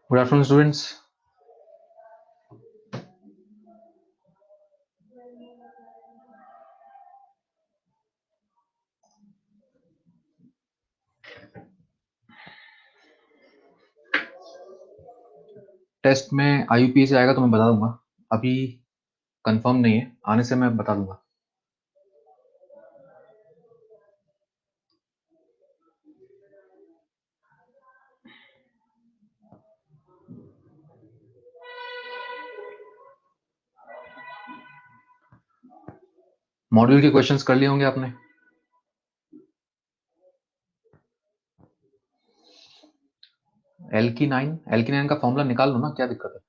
Good afternoon students. Test में IUPAC आएगा तो मैं बता दूंगा, अभी कंफर्म नहीं है, आने से मैं बता दूंगा। मॉड्यूल के क्वेश्चंस कर लिए होंगे आपने। एल्कीनाइन का फॉर्मूला निकाल लो ना, क्या दिक्कत है।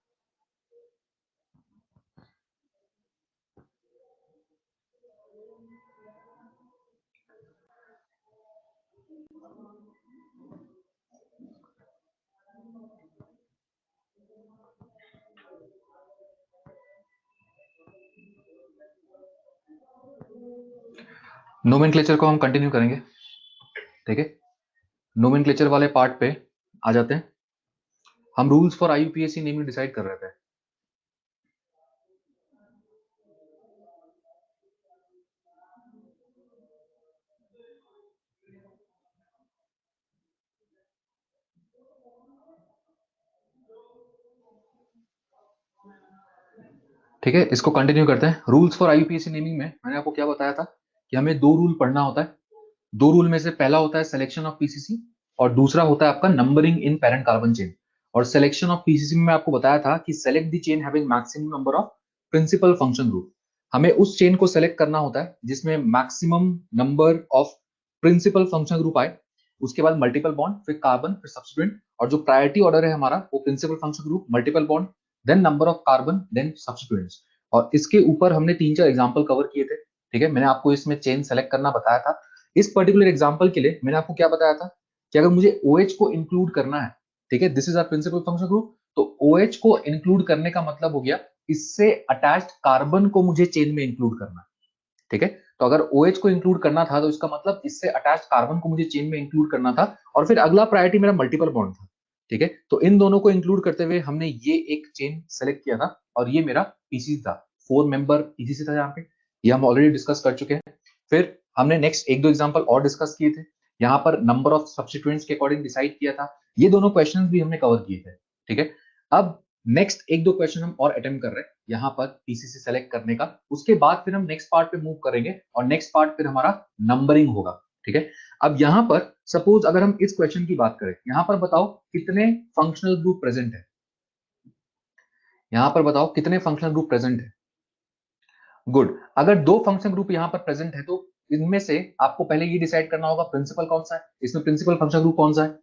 नोमेनक्लेचर को हम कंटिन्यू करेंगे, ठीक है। नोमेनक्लेचर वाले पार्ट पे आ जाते हैं। हम rules for IUPAC namely decide कर रहे थे। ठीक है, इसको कंटिन्यू करते हैं। रूल्स फॉर IUPAC नेमिंग में मैंने आपको क्या बताया था कि हमें दो रूल पढ़ना होता है। दो रूल में से पहला होता है सिलेक्शन ऑफ PCC और दूसरा होता है आपका numbering in parent carbon chain. और सिलेक्शन ऑफ PCC में मैं आपको बताया था कि select the chain having maximum number of principal function group. हमें उस चेन को सेलेक्ट करना होता है जिसमें maximum number of principal function group आए, उसके बाद मल्टीपल बॉन्ड, फिर कार्बन, फिर सब्स्टिट्यूएंट। और जो प्रायोरिटी ऑर्डर है हमारा वो principal function group, multiple bond, then number of carbon, then substituents. और इसके ऊपर हमने 3-4 एग्जांपल कवर किए थे। ठीक है, मैंने आपको इसमें चेन सेलेक्ट करना बताया था। इस पर्टिकुलर एग्जांपल के लिए मैंने आपको क्या बताया था कि अगर मुझे OH को इंक्लूड करना है, ठीक है, this is our principal function group, तो OH को इंक्लूड करने का मतलब हो गया इससे अटैच्ड कार्बन को मुझे चेन में इंक्लूड करना है। ठीक है, तो अगर OH को इंक्लूड करना था तो इसका मतलब इससे अटैच्ड कार्बन को मुझे चेन में इंक्लूड करना था। और फिर अगला प्रायोरिटी मेरा मल्टीपल बॉन्ड था। ठीक है, तो इन दोनों को इंक्लूड करते हुए हमने ये एक चेन सेलेक्ट किया था और ये मेरा PCC था, 4 मेंबर PCC था। यहाँ पे ये हम ऑलरेडी डिस्कस कर चुके हैं। फिर हमने नेक्स्ट एक दो एग्जांपल और डिस्कस किए थे। यहाँ पर नंबर ऑफ सब्स्टिट्यूएंट्स के अकॉर्डिंग डिसाइड किया था। ये दोनों क्वेश्चंस भी हमने कवर किए थे। ठीक है, अब नेक्स्ट एक दो क्वेश्चन हम और अटेम्प्ट कर रहे हैं यहाँ पर PCC सेलेक्ट करने का। उसके बाद फिर हम नेक्स्ट पार्ट पे मूव करेंगे और नेक्स्ट पार्ट फिर हमारा नंबरिंग होगा। ठीक है, अब यहाँ पर सपोज अगर हम इस क्वेश्चन की बात करें, यहाँ पर बताओ कितने फंक्शनल ग्रुप प्रेजेंट है। यहाँ पर बताओ कितने फंक्शनल ग्रुप प्रेजेंट है। गुड, अगर दो फंक्शन ग्रुप यहाँ पर प्रेजेंट है तो इनमें से आपको पहले ये डिसाइड करना होगा प्रिंसिपल कौन सा है। इसमें प्रिंसिपल फंक्शन ग्रुप कौन सा है?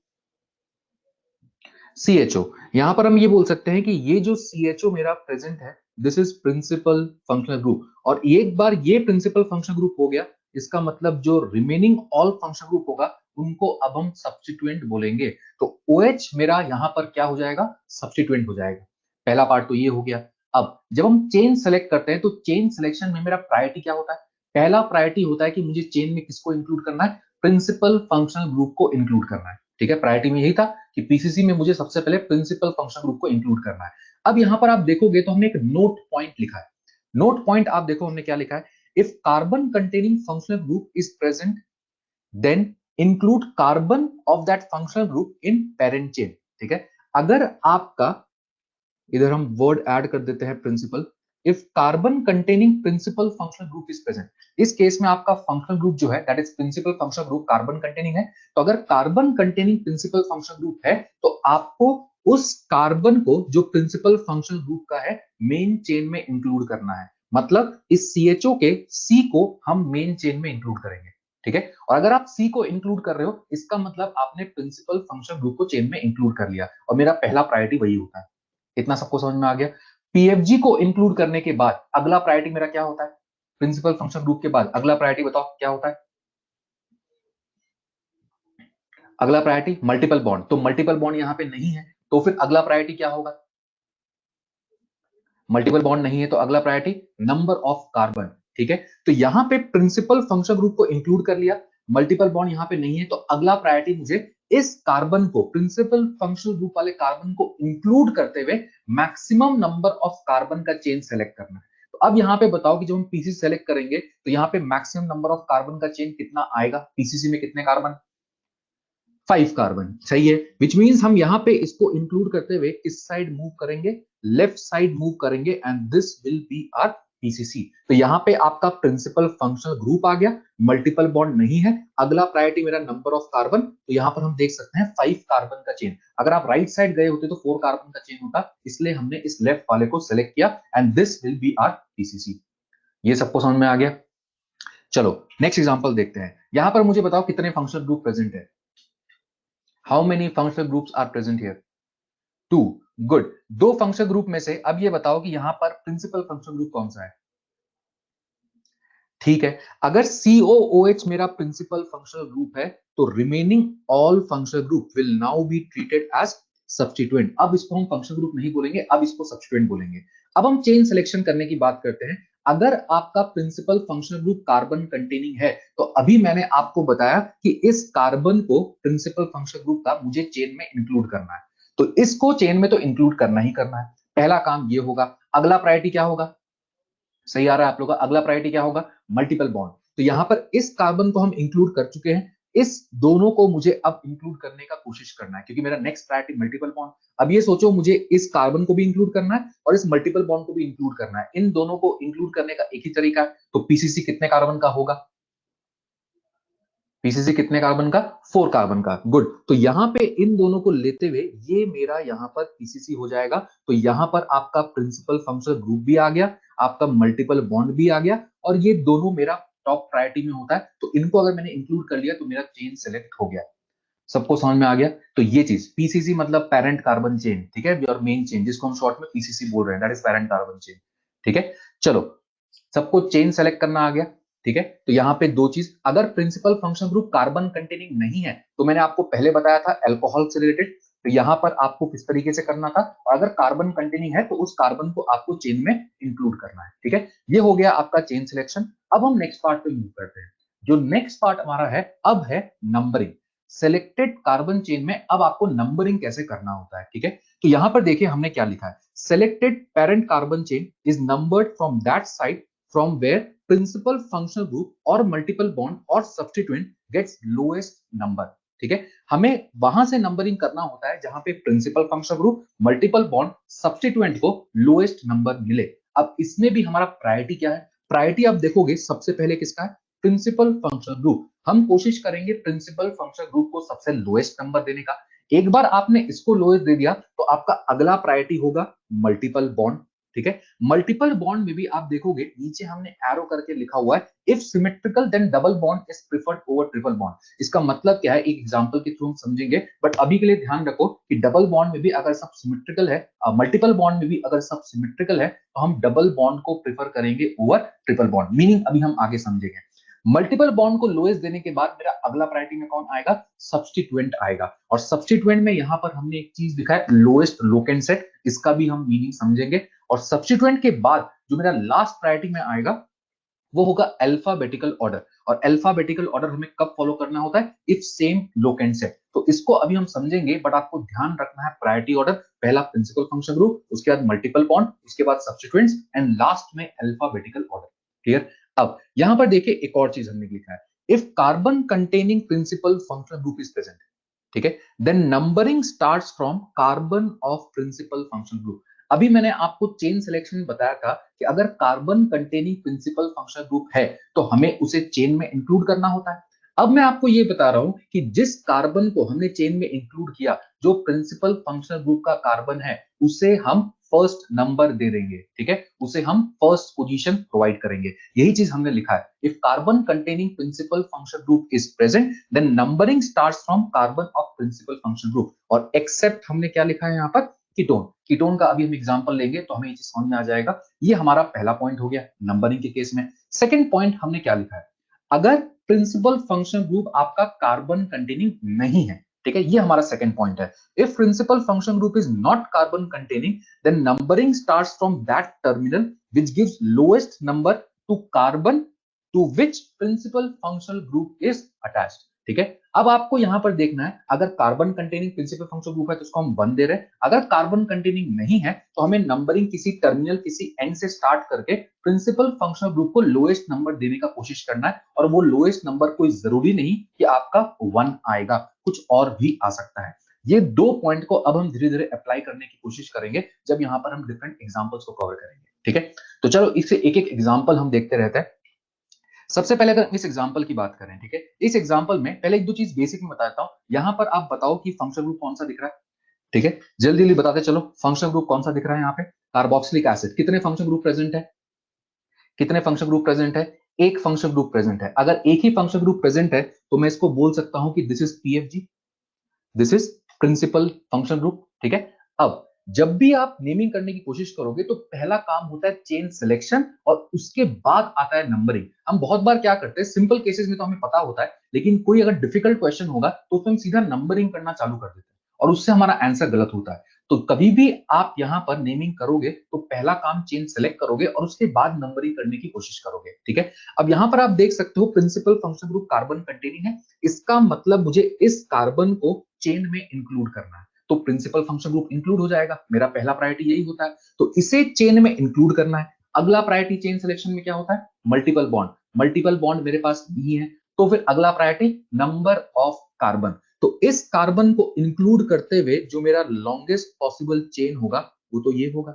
CHO। यहां पर हम ये बोल सकते हैं कि ये जो CHO मेरा प्रेजेंट है, this is principal functional group. और एक बार ये प्रिंसिपल फंक्शन ग्रुप हो गया, इसका मतलब जो रिमेनिंग ऑल फंक्शन ग्रुप होगा उनको अब हम सब्स्टिट्यूएंट बोलेंगे। तो OH मेरा यहां पर क्या हो जाएगा? सब्स्टिट्यूएंट हो जाएगा। पहला पार्ट तो ये हो गया। अब जब हम चेन सेलेक्ट करते हैं तो चेन सिलेक्शन में मेरा प्रायोरिटी क्या होता है? पहला प्रायोरिटी होता है कि मुझे चेन में किसको इंक्लूड करना है? प्रिंसिपल फंक्शनल ग्रुप को इंक्लूड करना है। ठीक है, प्रायोरिटी में यही था कि PCC में मुझे सबसे पहले प्रिंसिपल फंक्शन ग्रुप को इंक्लूड करना है। अब यहां पर आप देखोगे तो हमने एक नोट पॉइंट लिखा है। नोट पॉइंट आप देखो हमने क्या लिखा है, if carbon containing functional group is present then include carbon of that functional group in parent chain. ठीक है, अगर आपका, इधर हम वर्ड ऐड कर देते हैं principal, if carbon containing principal functional group is present. इस केस में आपका फंक्शनल ग्रुप जो है that is principal functional group carbon containing है। तो अगर carbon containing principal functional group है तो आपको उस कार्बन को जो प्रिंसिपल फंक्शनल ग्रुप का है मेन चेन में इंक्लूड करना है। मतलब इस CHO के C को हम मेन चेन में इंक्लूड करेंगे। ठीक है, और अगर आप C को इंक्लूड कर रहे हो इसका मतलब आपने प्रिंसिपल फंक्शनल ग्रुप को चेन में इंक्लूड कर लिया और मेरा पहला प्रायोरिटी वही होता है। इतना सबको समझ में आ गया? PFG को इंक्लूड करने के बाद अगला प्रायोरिटी मेरा क्या होता है? प्रिंसिपल फंक्शन ग्रुप के बाद अगला प्रायोरिटी बताओ क्या होता है? अगला प्रायोरिटी मल्टीपल बॉन्ड। तो मल्टीपल बॉन्ड यहां पे नहीं है तो फिर अगला प्रायोरिटी क्या होगा? मल्टीपल बॉन्ड नहीं है तो अगला प्रायोरिटी नंबर ऑफ कार्बन। ठीक है, तो यहां पे प्रिंसिपल फंक्शन ग्रुप को इंक्लूड कर लिया, मल्टीपल बॉन्ड यहां पे नहीं है तो अगला प्रायोरिटी मुझे इस कार्बन को, प्रिंसिपल फंक्शनल ग्रुप वाले कार्बन को इंक्लूड करते हुए मैक्सिमम नंबर ऑफ कार्बन का चेन सेलेक्ट करना है। तो अब यहां पे बताओ कि जब हम पीसीसी सेलेक्ट करेंगे तो यहाँ पे मैक्सिमम नंबर ऑफ कार्बन का चेन कितना आएगा? पीसीसी में कितने कार्बन? 5 कार्बन, सही है। विच मींस हम यहाँ पे इसको इंक्लूड करते हुए किस साइड मूव करेंगे? लेफ्ट साइड मूव करेंगे, and this will be our PCC. तो यहाँ पे आपका प्रिंसिपल फंक्शनल ग्रुप आ गया, मल्टीपल बॉन्ड नहीं है। अगला प्रायोरिटी मेरा नंबर ऑफ कार्बन, तो यहाँ पर हम देख सकते हैं 5 कार्बन का चेन। अगर आप राइट साइड गए होते तो 4 कार्बन का चेन होता, इसलिए हमने इस लेफ्ट वाले को सिलेक्ट किया, and this will be our PCC. ये सबको समझ में आ गया? चलो नेक्स्ट एग्जांपल देखते हैं। यहां पर मुझे बताओ कितने फंक्शनल ग्रुप प्रेजेंट है? How many functional groups are present here? 2। Good. दो फंक्शनल ग्रुप में से अब ये बताओ कि यहां पर प्रिंसिपल फंक्शनल ग्रुप कौन सा है? ठीक है, अगर COOH मेरा प्रिंसिपल फंक्शनल ग्रुप है तो remaining all functional group will now be treated as substituent. अब इसको हम फंक्शनल ग्रुप नहीं बोलेंगे, अब इसको सब्स्टिट्यूएंट बोलेंगे। अब हम चेन सिलेक्शन करने की बात करते हैं। अगर आपका principal functional group carbon containing है तो अभी मैंने आपको बताया कि इस कार्बन को प्रिंसिपल फंक्शनल ग्रुप का मुझे चेन में इंक्लूड करना है, तो इसको चेन में तो इंक्लूड करना ही करना है। पहला काम ये होगा। अगला प्रायोरिटी क्या होगा? सही आ रहा है आप लोगों का? अगला प्रायोरिटी क्या होगा? Multiple bond. तो यहां पर इस कार्बन को हम इंक्लूड कर चुके हैं, इस दोनों को मुझे अब इंक्लूड करने का कोशिश करना है, क्योंकि मेरा नेक्स्ट प्रायोरिटी मल्टीपल बॉन्ड। अब ये सोचो, मुझे इस कार्बन को भी इंक्लूड करना है और इस मल्टीपल बॉन्ड को भी इंक्लूड करना है। इन दोनों को इंक्लूड करने का एक ही तरीका है, तो पीसीसी कितने कार्बन का होगा? पीसीसी कितने कार्बन का? 4 कार्बन का। गुड। तो यहां पे इन दोनों को लेते हुए ये मेरा यहां पर पीसीसी हो जाएगा। तो यहां पर आपका प्रिंसिपल फंक्शनल ग्रुप भी आ गया, आपका मल्टीपल बॉन्ड भी आ गया, और ये दोनों मेरा टॉप प्रायोरिटी में होता है। तो इनको अगर मैंने इंक्लूड कर लिया तो मेरा चेन सेलेक्ट हो गया। सबको समझ में आ गया? तो ये चीज पीसीसी मतलब पेरेंट कार्बन चेन, ठीक है, और मेन चेन जिसको हम शॉर्ट में पीसीसी बोल रहे हैं, that is parent carbon chain. ठीक है, चलो सबको चेन सेलेक्ट करना आ गया। ठीक है, तो यहां पे दो चीज, अगर principal function group carbon containing नहीं है तो मैंने आपको पहले बताया था अल्कोहल से रिलेटेड, तो यहां पर आपको किस तरीके से करना था, और अगर कार्बन कंटेनिंग है तो उस कार्बन को आपको चेन में इंक्लूड करना है। ठीक है, ये हो गया आपका चेन सिलेक्शन। अब हम नेक्स्ट पार्ट पे मूव करते हैं। जो नेक्स्ट पार्ट हमारा है अब है नंबरिंग। सिलेक्टेड कार्बन चेन में अब आपको नंबरिंग कैसे करना होता है। ठीक है, तो यहां पर देखिए हमने क्या लिखा है, selected parent carbon chain is numbered from that side from where principal functional group or multiple bond or substituent gets lowest number। ठीक है, हमें वहां से नंबरिंग करना होता है जहां पे principal functional group, multiple bond, substituent को लोएस्ट नंबर मिले। अब इसमें भी हमारा प्रायोरिटी क्या है? प्रायोरिटी आप देखोगे सबसे पहले किसका है? Principal functional group. हम कोशिश करेंगे प्रिंसिपल फंक्शनल ग्रुप को सबसे लोएस्ट नंबर देने का। एक बार आपने इसको लोएस्ट दे दिया तो आपका अगला प्रायोरिटी होगा मल्टीपल बॉन्ड। ठीक है, मल्टीपल बॉन्ड में भी आप देखोगे नीचे हमने एरो करके लिखा हुआ है, if symmetrical then double bond is preferred over triple bond. इसका मतलब क्या है, एक एग्जांपल के थ्रू हम समझेंगे, बट अभी के लिए ध्यान रखो कि डबल बॉन्ड में भी अगर सब सिमेट्रिकल है, मल्टीपल बॉन्ड में भी अगर सब सिमेट्रिकल है, तो हम डबल बॉन्ड को प्रेफर करेंगे ओवर ट्रिपल बॉन्ड। मीनिंग अभी हम आगे समझेंगे। मल्टीपल बॉन्ड को लोएस्ट देने के बाद मेरा अगला प्रायोरिटी में कौन आएगा? सब्स्टिट्यूएंट आएगा। और सब्स्टिट्यूएंट में यहां पर हमने एक चीज लिखा है लोएस्ट लोकेंट सेट, इसका भी हम मीनिंग समझेंगे। और सब्स्टिट्यूएंट के बाद जो मेरा लास्ट प्रायोरिटी में आएगा वो होगा अल्फाबेटिकल ऑर्डर। और अल्फाबेटिकल ऑर्डर हमें कब फॉलो करना होता है? If same locant set. तो इसको अभी हम समझेंगे, बट आपको ध्यान रखना है प्रायोरिटी ऑर्डर, पहला प्रिंसिपल फंक्शन ग्रुप, उसके बाद मल्टीपल बॉन्ड, उसके बाद सब्स्टिट्यूएंट्स, एंड लास्ट में अल्फाबेटिकल ऑर्डर। क्लियर? अब यहां पर देखिए एक और चीज हमने लिखा है, if carbon containing principal functional group is present, ठीक है, then numbering starts from carbon of principal functional group. अभी मैंने आपको चेन सिलेक्शन में बताया था कि अगर carbon containing principal functional group है तो हमें उसे चेन में इंक्लूड करना होता है। अब मैं आपको ये बता रहा हूं कि जिस कार्बन को हमने चेन में इंक्लूड किया, जो प्रिंसिपल फंक्शनल ग्रुप का कार्बन है, उसे हम फर्स्ट नंबर दे देंगे। ठीक है, उसे हम फर्स्ट पोजीशन प्रोवाइड करेंगे। यही चीज हमने लिखा है, if carbon containing principal functional group is present then numbering starts from carbon of principal functional group. और एक्सेप्ट हमने क्या लिखा है यहाँ पर? कीटोन। कीटोन का अभी हम एग्जांपल लेंगे तो हमें ये चीज समझ में आ जाएगा। ये हमारा पहला पॉइंट हो गया नंबरिंग के केस में। सेकंड पॉइंट हमने क्या लिखा है, अगर प्रिंसिपल फंक्शनल ग्रुप आपका कार्बन कंटेनिंग नहीं है, ठीक है, ये हमारा सेकंड पॉइंट है। If principal functional group is not carbon containing then numbering starts from that terminal which gives lowest number to carbon to which principal functional group is attached. ठीक है। अब आपको यहां पर देखना है, अगर carbon containing principal functional group है तो उसको हम 1 दे रहे हैं, अगर कार्बन कंटेनिंग नहीं है तो हमें नंबरिंग किसी टर्मिनल, किसी एंड से स्टार्ट करके प्रिंसिपल फंक्शनल ग्रुप को लोएस्ट नंबर देने का कोशिश करना है, और वो लोएस्ट नंबर कोई जरूरी नहीं कि आपका 1 आएगा, कुछ और भी आ सकता है। ये 2 पॉइंट को अब हम धीरे धीरे अप्लाई करने की कोशिश करेंगे जब यहां पर हम डिफरेंट एग्जांपल्स को कवर करेंगे, ठीक है। तो चलो इससे एक एक एग्जांपल हम देखते रहते हैं। सबसे पहले अगर इस एग्जांपल की बात करें, ठीक है, इस एग्जांपल में पहले एक दो चीज बेसिक में बताता हूं। यहां पर आप बताओ कि फंक्शनल ग्रुप कौन सा दिख रहा है, ठीक है, जल्दी जल्दी बताते चलो। फंक्शनल ग्रुप कौन सा दिख रहा है यहाँ पे? Carboxylic acid. कितने फंक्शनल ग्रुप प्रेजेंट है? कितने फंक्शनल ग्रुप प्रेजेंट है? एक फंक्शनल ग्रुप प्रेजेंट है। अगर एक ही फंक्शनल ग्रुप प्रेजेंट है तो मैं इसको बोल सकता हूं कि this is PFG, this is principal functional group, ठीक है। अब जब भी आप नेमिंग करने की कोशिश करोगे तो पहला काम होता है चेन सिलेक्शन, और उसके बाद आता है नंबरिंग। हम बहुत बार क्या करते हैं, सिंपल केसेस में तो हमें पता होता है, लेकिन कोई अगर डिफिकल्ट क्वेश्चन होगा तो उसमें हम सीधा नंबरिंग करना चालू कर देते हैं, और उससे हमारा आंसर गलत होता है। तो कभी भी आप यहां पर नेमिंग करोगे तो पहला काम चेन सेलेक्ट करोगे और उसके बाद नंबरिंग करने की कोशिश करोगे, ठीक है। अब यहां पर आप देख सकते हो principal functional group carbon containing है, इसका मतलब मुझे इस कार्बन को चेन में इंक्लूड करना है, तो प्रिंसिपल फंक्शनल ग्रुप इंक्लूड हो जाएगा। मेरा पहला प्रायोरिटी यही होता है, तो इसे चेन में इंक्लूड करना है। अगला प्रायोरिटी चेन सिलेक्शन में क्या होता है? Multiple bond. मल्टीपल बॉन्ड मेरे पास नहीं है, तो फिर अगला प्रायोरिटी नंबर ऑफ कार्बन। तो इस कार्बन को इंक्लूड करते हुए जो मेरा लॉन्गेस्ट पॉसिबल चेन होगा वो तो ये होगा,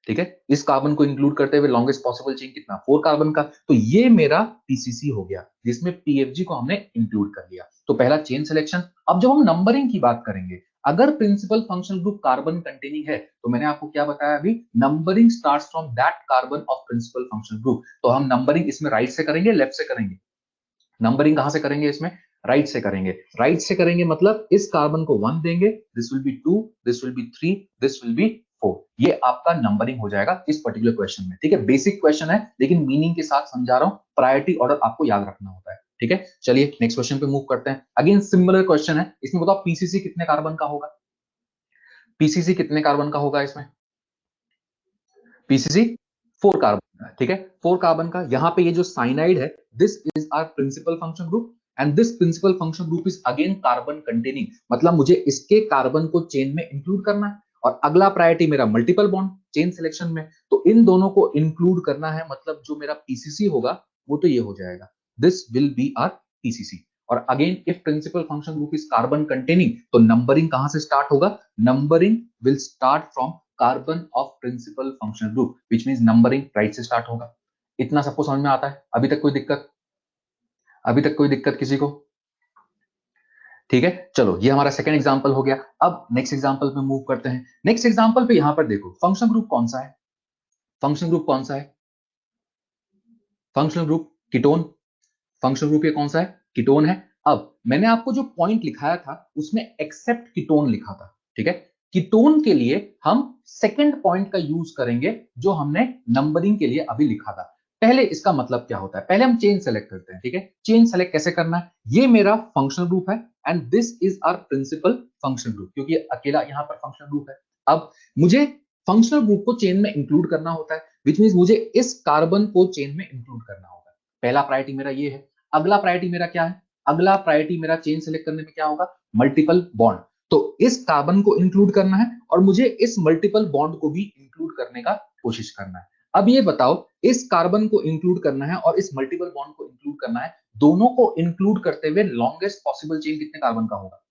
ठीक है। इस कार्बन को इंक्लूड करते हुए लॉन्गेस्ट पॉसिबल चेन कितना? 4 कार्बन का, तो ये मेरा पीसीसी हो गया, जिसमें पीएफजी को हमने इंक्लूड कर लिया। तो पहला चेन सिलेक्शन। अब जब हम नंबरिंग की बात करेंगे, अगर principal functional group carbon containing है तो मैंने आपको क्या बताया अभी, numbering starts from that carbon of principal functional group. तो हम नंबरिंग इसमें राइट से करेंगे, लेफ्ट से करेंगे? नंबरिंग कहां से करेंगे इसमें? राइट से करेंगे। राइट से करेंगे मतलब इस कार्बन को 1 देंगे, this will B 2, this will B 3, this will B 4। ये आपका नंबरिंग हो जाएगा इस पर्टिकुलर क्वेश्चन में, ठीक है। बेसिक क्वेश्चन है लेकिन मीनिंग के साथ समझा रहा हूं, प्रायोरिटी ऑर्डर आपको याद रखना होता है, ठीक है। चलिए नेक्स्ट क्वेश्चन पे मूव करते हैं। अगेन सिमिलर क्वेश्चन है, इसमें बताओ पीसीसी कितने कार्बन का होगा? पीसीसी कितने कार्बन का होगा इसमें? पीसीसी 4 कार्बन का, ठीक है, 4 कार्बन का। यहां पे ये जो साइनाइड है, this is our principal function group, and this principal function group is again carbon containing, मतलब मुझे इसके कार्बन को चेन में इंक्लूड करना है। और अगला प्रायोरिटी मेरा मल्टीपल बॉन्ड चेन सिलेक्शन में, तो इन दोनों को इंक्लूड करना है, मतलब जो मेरा पीसीसी होगा वो तो ये हो जाएगा, this will be are PCC. और again if principal function group is carbon containing, तो नंबरिंग कहां से स्टार्ट होगा? Numbering will start from carbon of principal functional group, which means numbering right से स्टार्ट होगा। इतना सबको समझ में आता है? अभी तक कोई दिक्कत? अभी तक कोई दिक्कत किसी को? ठीक है, चलो ये हमारा सेकंड एग्जांपल हो गया। अब नेक्स्ट एग्जांपल पे मूव करते हैं। नेक्स्ट एग्जांपल पे यहां पर देखो फंक्शनल ग्रुप कौन सा है? फंक्शनल ग्रुप कौन सा है? Functional group ketone. Functional group ये कौन सा है? कीटोन है। अब मैंने आपको जो पॉइंट लिखाया था उसमें एक्सेप्ट कीटोन लिखा था, ठीक है। कीटोन के लिए हम सेकंड पॉइंट का यूज करेंगे जो हमने नंबरिंग के लिए अभी लिखा था। पहले इसका मतलब क्या होता है, पहले हम चेन सेलेक्ट करते हैं, ठीक है। चेन सेलेक्ट कैसे करना है? ये मेरा फंक्शनल ग्रुप है and this is our principal functional group, क्योंकि अकेला यहां पर फंक्शनल ग्रुप है। अब मुझे फंक्शनल ग्रुप को चेन में इंक्लूड करना होता है, विच मींस मुझे इस कार्बन को चेन में इंक्लूड करना होगा। पहला प्रायोरिटी मेरा ये है। अगला प्रायोरिटी मेरा क्या है? अगला प्रायोरिटी मेरा चेन सेलेक्ट करने में क्या होगा? Multiple bond. तो इस कार्बन को इंक्लूड करना है और मुझे इस मल्टीपल बॉन्ड को भी इंक्लूड करने का कोशिश करना है। अब ये बताओ, इस कार्बन को इंक्लूड करना है और इस मल्टीपल बॉन्ड को इंक्लूड करना है, दोनों को इंक्लूड करते हुए लॉन्गेस्ट पॉसिबल चेन कितने कार्बन का होगा?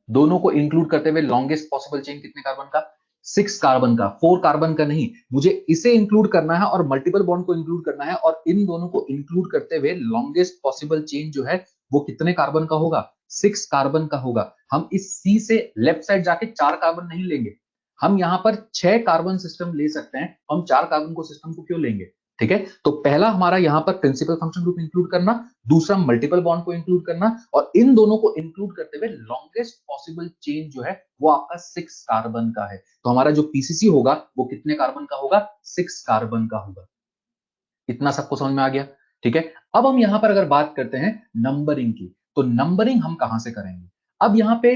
दोनों को इंक्लूड करते हुए लॉन्गेस्ट पॉसिबल चेन कितने कार्बन का? 6 कार्बन का, 4 कार्बन का नहीं। मुझे इसे इंक्लूड करना है और मल्टीपल बॉन्ड को इंक्लूड करना है, और इन दोनों को इंक्लूड करते हुए लॉन्गेस्ट पॉसिबल चेन जो है वो कितने कार्बन का होगा? 6 कार्बन का होगा। हम इस सी से लेफ्ट साइड जाके 4 कार्बन नहीं लेंगे, हम यहां पर 6 कार्बन सिस्टम ले सकते हैं। हम 4 कार्बन को सिस्टम को क्यों लेंगे? ठीक है, तो पहला हमारा यहां पर प्रिंसिपल फंक्शन ग्रुप इंक्लूड करना, दूसरा मल्टीपल बॉन्ड को इंक्लूड करना, और इन दोनों को इंक्लूड करते हुए लॉन्गेस्ट पॉसिबल चेन जो है वो आपका 6 कार्बन का है। तो हमारा जो पीसीसी होगा वो कितने कार्बन का होगा? 6 कार्बन का होगा। इतना सबको समझ में आ गया? ठीक है। अब हम यहां पर अगर बात करते हैं नंबरिंग की, तो नंबरिंग हम कहां से करेंगे? अब यहां पे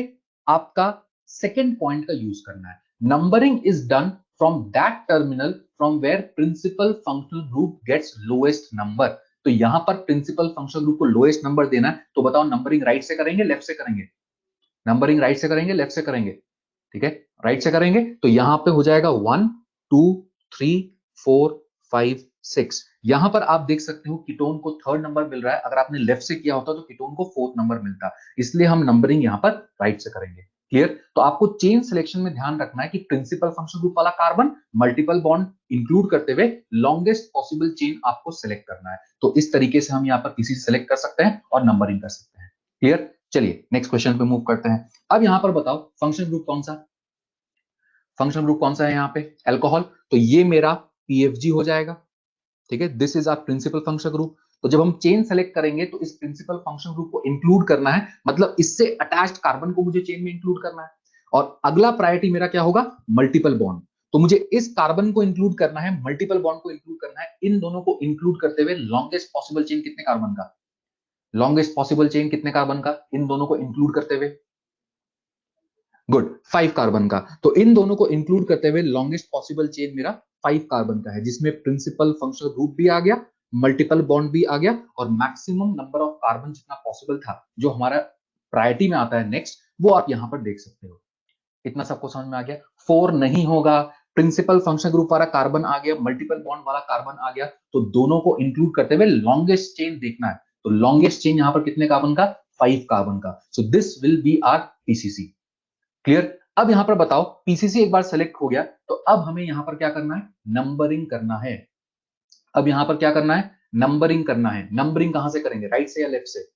आपका सेकेंड पॉइंट का यूज करना है। Numbering is done from that terminal from where principal functional group gets lowest number. तो यहां पर प्रिंसिपल फंक्शन ग्रुप को लोएस्ट नंबर देना है, तो बताओ नंबरिंग राइट से करेंगे लेफ्ट से करेंगे? नंबरिंग राइट से करेंगे लेफ्ट से करेंगे? ठीक है, राइट से करेंगे, तो यहां पे हो जाएगा 1 2 3 4 5 6। यहां पर आप देख सकते हो कीटोन को थर्ड नंबर मिल रहा है, अगर आपने लेफ्ट से किया होता तो कीटोन को फोर्थ नंबर मिलता, इसलिए हम नंबरिंग यहां पर राइट से करेंगे। क्लियर? तो आपको चेन सिलेक्शन में ध्यान रखना है कि प्रिंसिपल फंक्शन ग्रुप वाला कार्बन मल्टीपल बॉन्ड इंक्लूड करते हुए लॉन्गेस्ट पॉसिबल चेन आपको सेलेक्ट करना है। तो इस तरीके से हम यहाँ पर पीसीसी सेलेक्ट कर सकते हैं और नंबरिंग कर सकते हैं। क्लियर? चलिए नेक्स्ट क्वेश्चन पे मूव करते हैं। अब यहां पर बताओ फंक्शन ग्रुप कौन सा, फंक्शन ग्रुप कौन सा है यहाँ पे? अल्कोहल। तो ये मेरा पीएफजी हो जाएगा। ठीक है, this is our principal function group. तो जब हम चेन सेलेक्ट करेंगे तो इस प्रिंसिपल फंक्शन ग्रुप को इंक्लूड करना है, मतलब इससे अटैच्ड कार्बन को मुझे चेन में इंक्लूड करना है। और अगला प्रायोरिटी मेरा क्या होगा? Multiple bond. तो मुझे इस कार्बन को इंक्लूड करना है, मल्टीपल बॉन्ड को इंक्लूड करना है, इन दोनों को इंक्लूड करते हुए लॉन्गेस्ट पॉसिबल चेन कितने कार्बन का? लॉन्गेस्ट पॉसिबल चेन कितने कार्बन का? इन दोनों को इंक्लूड करते हुए गुड 5 कार्बन का। तो इन दोनों को इंक्लूड करते हुए लॉन्गेस्ट पॉसिबल चेन मेरा 5 कार्बन का है, जिसमें प्रिंसिपल फंक्शनल ग्रुप भी आ गया, मल्टीपल बॉन्ड भी आ गया, और मैक्सिमम नंबर ऑफ कार्बन जितना पॉसिबल था जो हमारा प्रायोरिटी में आता है नेक्स्ट, वो आप यहां पर देख सकते हो। इतना सबको समझ में आ गया? 4 नहीं होगा, प्रिंसिपल फंक्शन ग्रुप वाला कार्बन आ गया, मल्टीपल बॉन्ड वाला कार्बन आ गया, तो दोनों को इंक्लूड करते हुए लॉन्गेस्ट चेन देखना है। तो लॉन्गेस्ट चेन यहां पर कितने कार्बन का? 5 कार्बन का। So this will be are PCC. Clear? अब यहां पर बताओ पीसीसी एक बार सेलेक्ट हो गया, तो अब हमें यहां पर क्या करना है? नंबरिंग करना है। अब यहां पर क्या करना है? नंबरिंग करना है। नंबरिंग कहां से करेंगे? राइट से या लेफ्ट से?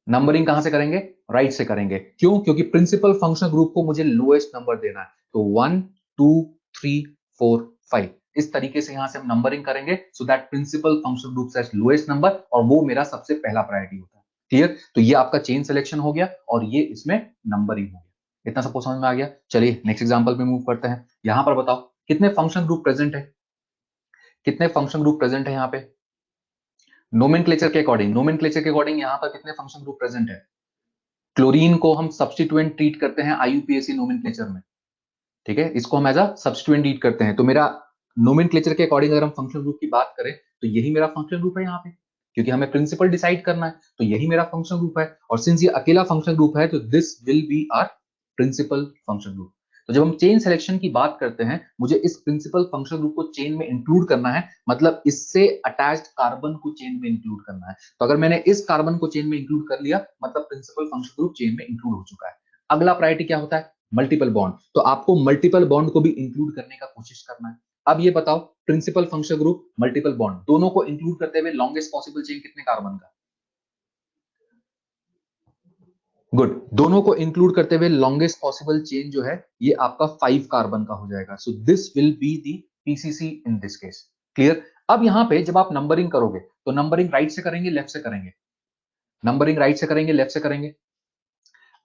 नंबरिंग कहां से करेंगे? राइट से करेंगे। क्यों? क्योंकि प्रिंसिपल फंक्शन ग्रुप को मुझे लोएस्ट नंबर देना है। तो 1 2 3 4 5 इस तरीके से यहां से हम नंबरिंग करेंगे, so that principal function group से लोएस्ट नंबर, और वो मेरा सबसे पहला प्रायोरिटी होता है। क्लियर? तो ये आपका चेन सिलेक्शन हो गया और ये इसमें नंबरिंग हो गया। इतना सबको समझ में आ गया? चलिए नेक्स्ट एग्जांपल पे मूव करते हैं। यहां पर बताओ कितने फंक्शन ग्रुप प्रेजेंट है? कितने फंक्शन ग्रुप प्रेजेंट है यहाँ पे? नोमेनक्लेचर के अकॉर्डिंग यहां पर कितने फंक्शन ग्रुप प्रेजेंट है? क्लोरीन को हम सब्स्टिट्यूएंट ट्रीट करते हैं आईयूपीएसी नोमेनक्लेचर में। ठीक है, इसको हम एज अ सब्स्टिट्यूएंट ट्रीट करते हैं। तो मेरा नोमेनक्लेचर के अकॉर्डिंग अगर हम फंक्शन ग्रुप की बात करें तो यही मेरा फंक्शन ग्रुप है यहाँ पे, क्योंकि हमें प्रिंसिपल डिसाइड करना है, तो यही मेरा फंक्शन ग्रुप है। और सिंस ये अकेला फंक्शन ग्रुप है तो this will be our principal function group. तो जब हम चेन सिलेक्शन की बात करते हैं, मुझे इस प्रिंसिपल फंक्शन ग्रुप को चेन में इंक्लूड करना है, मतलब इससे अटैच्ड कार्बन को चेन में इंक्लूड करना है। तो अगर मैंने इस कार्बन को चेन में इंक्लूड कर लिया, मतलब प्रिंसिपल फंक्शन ग्रुप चेन में इंक्लूड हो चुका है। अगला प्रायोरिटी क्या होता है? Multiple bond. तो आपको मल्टीपल बॉन्ड को भी इंक्लूड करने का कोशिश करना है। अब ये बताओ principal function group multiple bond दोनों को इंक्लूड करते हुए लॉन्गेस्ट पॉसिबल चेन कितने कार्बन का? गुड, दोनों को इंक्लूड करते हुए लॉन्गेस्ट पॉसिबल चेन जो है ये आपका 5 कार्बन का हो जाएगा। सो this will be the PCC in this case. Clear? अब यहां पे जब आप नंबरिंग करोगे तो नंबरिंग राइट से करेंगे लेफ्ट से करेंगे? नंबरिंग राइट से करेंगे लेफ्ट से करेंगे?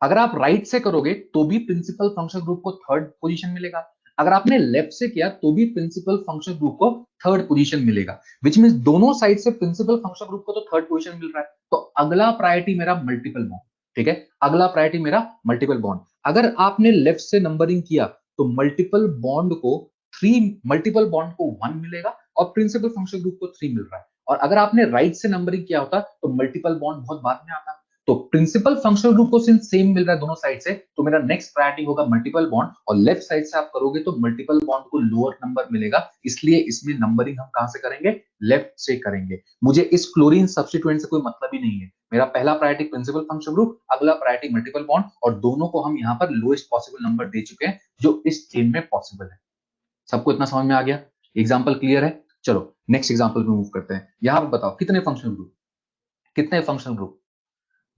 अगर आप राइट से करोगे तो भी प्रिंसिपल फंक्शन ग्रुप को थर्ड पोजीशन मिलेगा, अगर आपने लेफ्ट से किया तो भी प्रिंसिपल फंक्शन ग्रुप को थर्ड पोजीशन मिलेगा, विच मींस दोनों साइड से प्रिंसिपल फंक्शन ग्रुप को तो थर्ड पोजीशन मिल रहा है। तो अगला प्रायोरिटी मेरा मल्टीपल बॉन्ड। ठीक है, अगला प्रायोरिटी मेरा मल्टीपल बॉन्ड। अगर आपने लेफ्ट से नंबरिंग किया तो मल्टीपल बॉन्ड को 3, मल्टीपल बॉन्ड को 1 मिलेगा और प्रिंसिपल फंक्शन ग्रुप को 3 मिल रहा है। और अगर आपने राइट से नंबरिंग किया होता तो मल्टीपल बॉन्ड बहुत बाद में आता। तो प्रिंसिपल फंक्शनल ग्रुप को सिंस सेम मिल रहा है दोनों साइड से, तो मेरा नेक्स्ट प्रायोरिटी होगा मल्टीपल बॉन्ड, और लेफ्ट साइड से आप करोगे तो मल्टीपल बॉन्ड को लोअर नंबर मिलेगा, इसलिए इसमें नंबरिंग हम कहां से करेंगे? लेफ्ट से करेंगे। मुझे इस क्लोरीन सब्स्टिट्यूएंट से कोई मतलब ही नहीं है। मेरा पहला प्रायोरिटी प्रिंसिपल फंक्शन ग्रुप, अगला प्रायोरिटी मल्टीपल बॉन्ड, और दोनों को हम यहां पर लोएस्ट पॉसिबल नंबर दे चुके हैं जो इस चेन में पॉसिबल है। सबको इतना समझ में आ गया? एग्जाम्पल क्लियर है? चलो नेक्स्ट एग्जाम्पल पे मूव करते हैं। यहां पर बताओ कितने फंक्शनल ग्रुप? कितने फंक्शनल ग्रुप?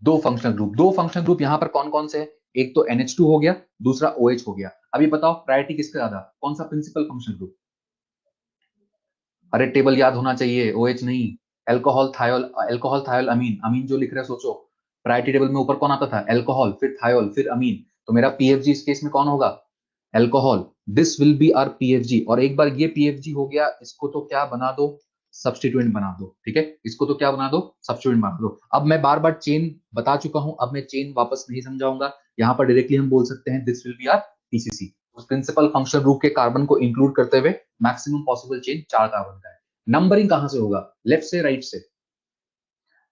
दो फंक्शनल ग्रुप यहां पर कौन कौन से हैं? एक तो NH2 हो गया, दूसरा OH हो गया। अब ये बताओ प्रायोरिटी किसका ज्यादा? कौन सा प्रिंसिपल फंक्शनल ग्रुप? अरे टेबल याद होना चाहिए, OH नहीं। एल्कोहल थायोल, एल्कोहल थायोल अमीन, अमीन जो लिख रहे हैं सोचो। प्रायोरिटी टेबल में ऊपर कौन आता था? एल्कोहल, फिर थायोल, फिर अमीन। तो मेरा PFG इस केस में कौन होगा? Alcohol. This will be our PFG। और एक बार ये PFG हो गया, इसको तो क्या बना दो? सब्स्टिट्यूएंट बना दो। ठीक है, इसको तो क्या बना दो? सब्स्टिट्यूएंट बना दो। अब मैं बार बार चेन बता चुका हूं, अब मैं चेन वापस नहीं समझाऊंगा। यहां पर डायरेक्टली हम बोल सकते हैं this will be are PCC. उस प्रिंसिपल फंक्शनल ग्रुप के कार्बन को इंक्लूड करते हुए मैक्सिमम पॉसिबल चेन 4 कार्बन का है। नंबरिंग कहां से होगा? लेफ्ट से राइट से।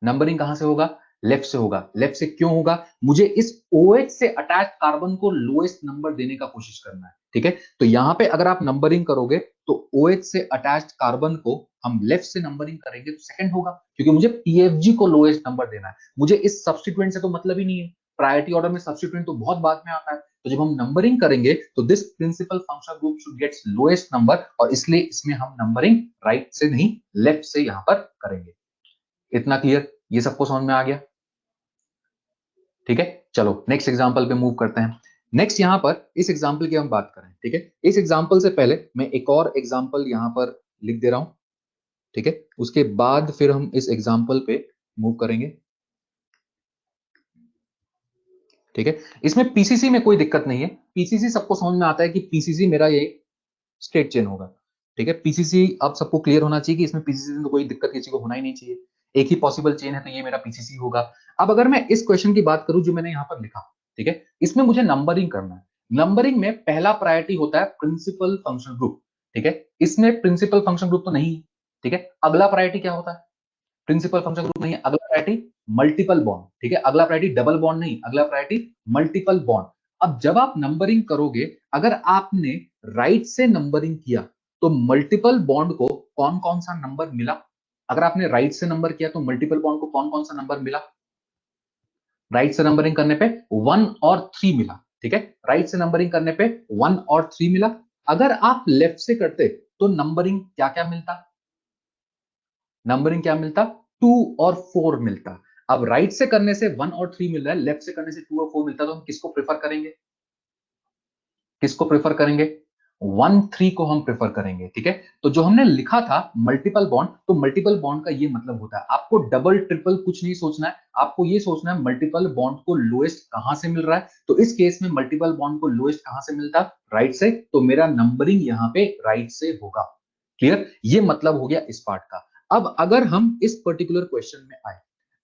नंबरिंग कहां से होगा? लेफ्ट से होगा। लेफ्ट से क्यों होगा? मुझे इस OH से अटैच कार्बन को लोएस्ट नंबर देने का कोशिश करना है, ठीक है। तो यहां पे अगर आप नंबरिंग करोगे तो OH से अटैच कार्बन को हम लेफ्ट से नंबरिंग करेंगे तो सेकंड होगा, क्योंकि मुझे PFG को लोएस्ट नंबर देना है। मुझे इस सब्स्टिट्यूएंट से तो मतलब ही नहीं है, प्रायोरिटी ऑर्डर में सब्स्टिट्यूएंट तो बहुत बाद में आता है। तो जब हम नंबरिंग करेंगे तो this principal functional group should gets lowest number, और इसलिए इसमें हम नंबरिंग राइट से नहीं लेफ्ट से यहां पर करेंगे। इतना क्लियर? ये सबको समझ में आ गया? ठीक है, चलो नेक्स्ट एग्जांपल पे मूव करते हैं। नेक्स्ट यहां पर इस एग्जांपल की हम बात करें, ठीक है। इस एग्जांपल से पहले मैं एक और एग्जांपल यहां पर लिख दे रहा हूं, ठीक है। उसके बाद फिर हम इस एग्जांपल पे मूव करेंगे, ठीक है। इसमें पीसीसी में कोई दिक्कत नहीं है। पीसीसी सबको समझ में आता है कि पीसीसी मेरा ये स्ट्रेट चेन होगा, ठीक है। पीसीसी अब सबको क्लियर होना चाहिए कि इसमें पीसीसी में तो कोई दिक्कत किसी को होना ही नहीं चाहिए। एक ही पॉसिबल चेन है तो ये मेरा पीसीसी होगा। अब अगर मैं इस क्वेश्चन की बात करूं जो मैंने यहां पर लिखा, ठीक है, इसमें मुझे नंबरिंग करना है। नंबरिंग में पहला प्रायोरिटी होता है प्रिंसिपल फंक्शनल ग्रुप, ठीक है। इसमें प्रिंसिपल फंक्शनल ग्रुप तो नहीं है, ठीक है। अगला प्रायोरिटी क्या होता है? प्रिंसिपल फंक्शन ग्रुप नहीं है। अगला प्रायोरिटी मल्टीपल बॉन्ड, ठीक है। अगला प्रायोरिटी डबल बॉन्ड नहीं, अगला प्रायोरिटी मल्टीपल बॉन्ड। अब जब आप नंबरिंग करोगे, अगर आपने राइट से नंबरिंग किया तो मल्टीपल बॉन्ड को कौन कौन सा नंबर मिला? अगर आपने राइट से नंबर किया तो मल्टीपल बॉन्ड को कौन कौन सा नंबर मिला? राइट से नंबरिंग करने पे 1 और 3 मिला, ठीक है। राइट से नंबरिंग करने पे 1 और 3 मिला। अगर आप लेफ्ट से करते तो नंबरिंग क्या क्या मिलता? नंबरिंग क्या मिलता? 2 और 4 मिलता। अब राइट से करने से 1 और 3 मिल रहा है, लेफ्ट से करने से 2 और 4 मिलता, तो हम किसको प्रेफर करेंगे? किसको प्रेफर करेंगे? 1 3 को हम प्रेफर करेंगे, ठीक है। तो जो हमने लिखा था मल्टीपल बॉन्ड, तो मल्टीपल बॉन्ड का ये मतलब होता है आपको डबल ट्रिपल कुछ नहीं सोचना है, आपको ये सोचना है मल्टीपल बॉन्ड को लोएस्ट कहां से मिल रहा है। तो इस केस में मल्टीपल बॉन्ड को लोएस्ट कहां से मिलता? राइट से। तो मेरा नंबरिंग यहां पे राइट से होगा। क्लियर? ये मतलब हो गया इस पार्ट का। अब अगर हम इस पर्टिकुलर क्वेश्चन में आए,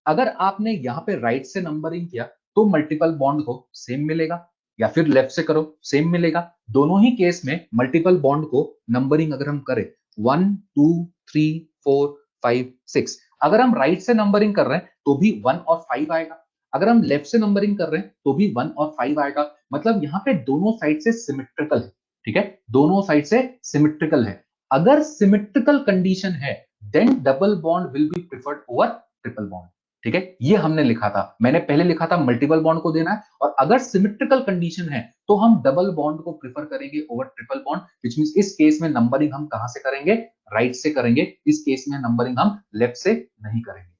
अगर आपने यहां पे राइट से नंबरिंग किया तो मल्टीपल बॉन्ड को सेम मिलेगा, या फिर लेफ्ट से करो सेम मिलेगा। दोनों ही केस में मल्टीपल बॉन्ड को नंबरिंग अगर हम करें 1 2 3 4 5 6, अगर हम राइट से नंबरिंग कर रहे हैं तो भी 1 और 5 आएगा। अगर हम लेफ्ट से नंबरिंग कर रहे हैं तो भी 1 और 5 आएगा। मतलब यहाँ पे दोनों साइड से सिमेट्रिकल है, ठीक है। दोनों साइड से सिमेट्रिकल है। अगर सिमेट्रिकल कंडीशन है then double bond will be preferred over triple bond, ठीक है। ये हमने लिखा था, मैंने पहले लिखा था मल्टीपल बॉन्ड को देना है, और अगर सिमेट्रिकल कंडीशन है तो हम डबल बॉन्ड को प्रेफर करेंगे over triple bond. Which means इस केस में नंबरिंग हम कहां से करेंगे? राइट से करेंगे। इस केस में नंबरिंग हम लेफ्ट से नहीं करेंगे।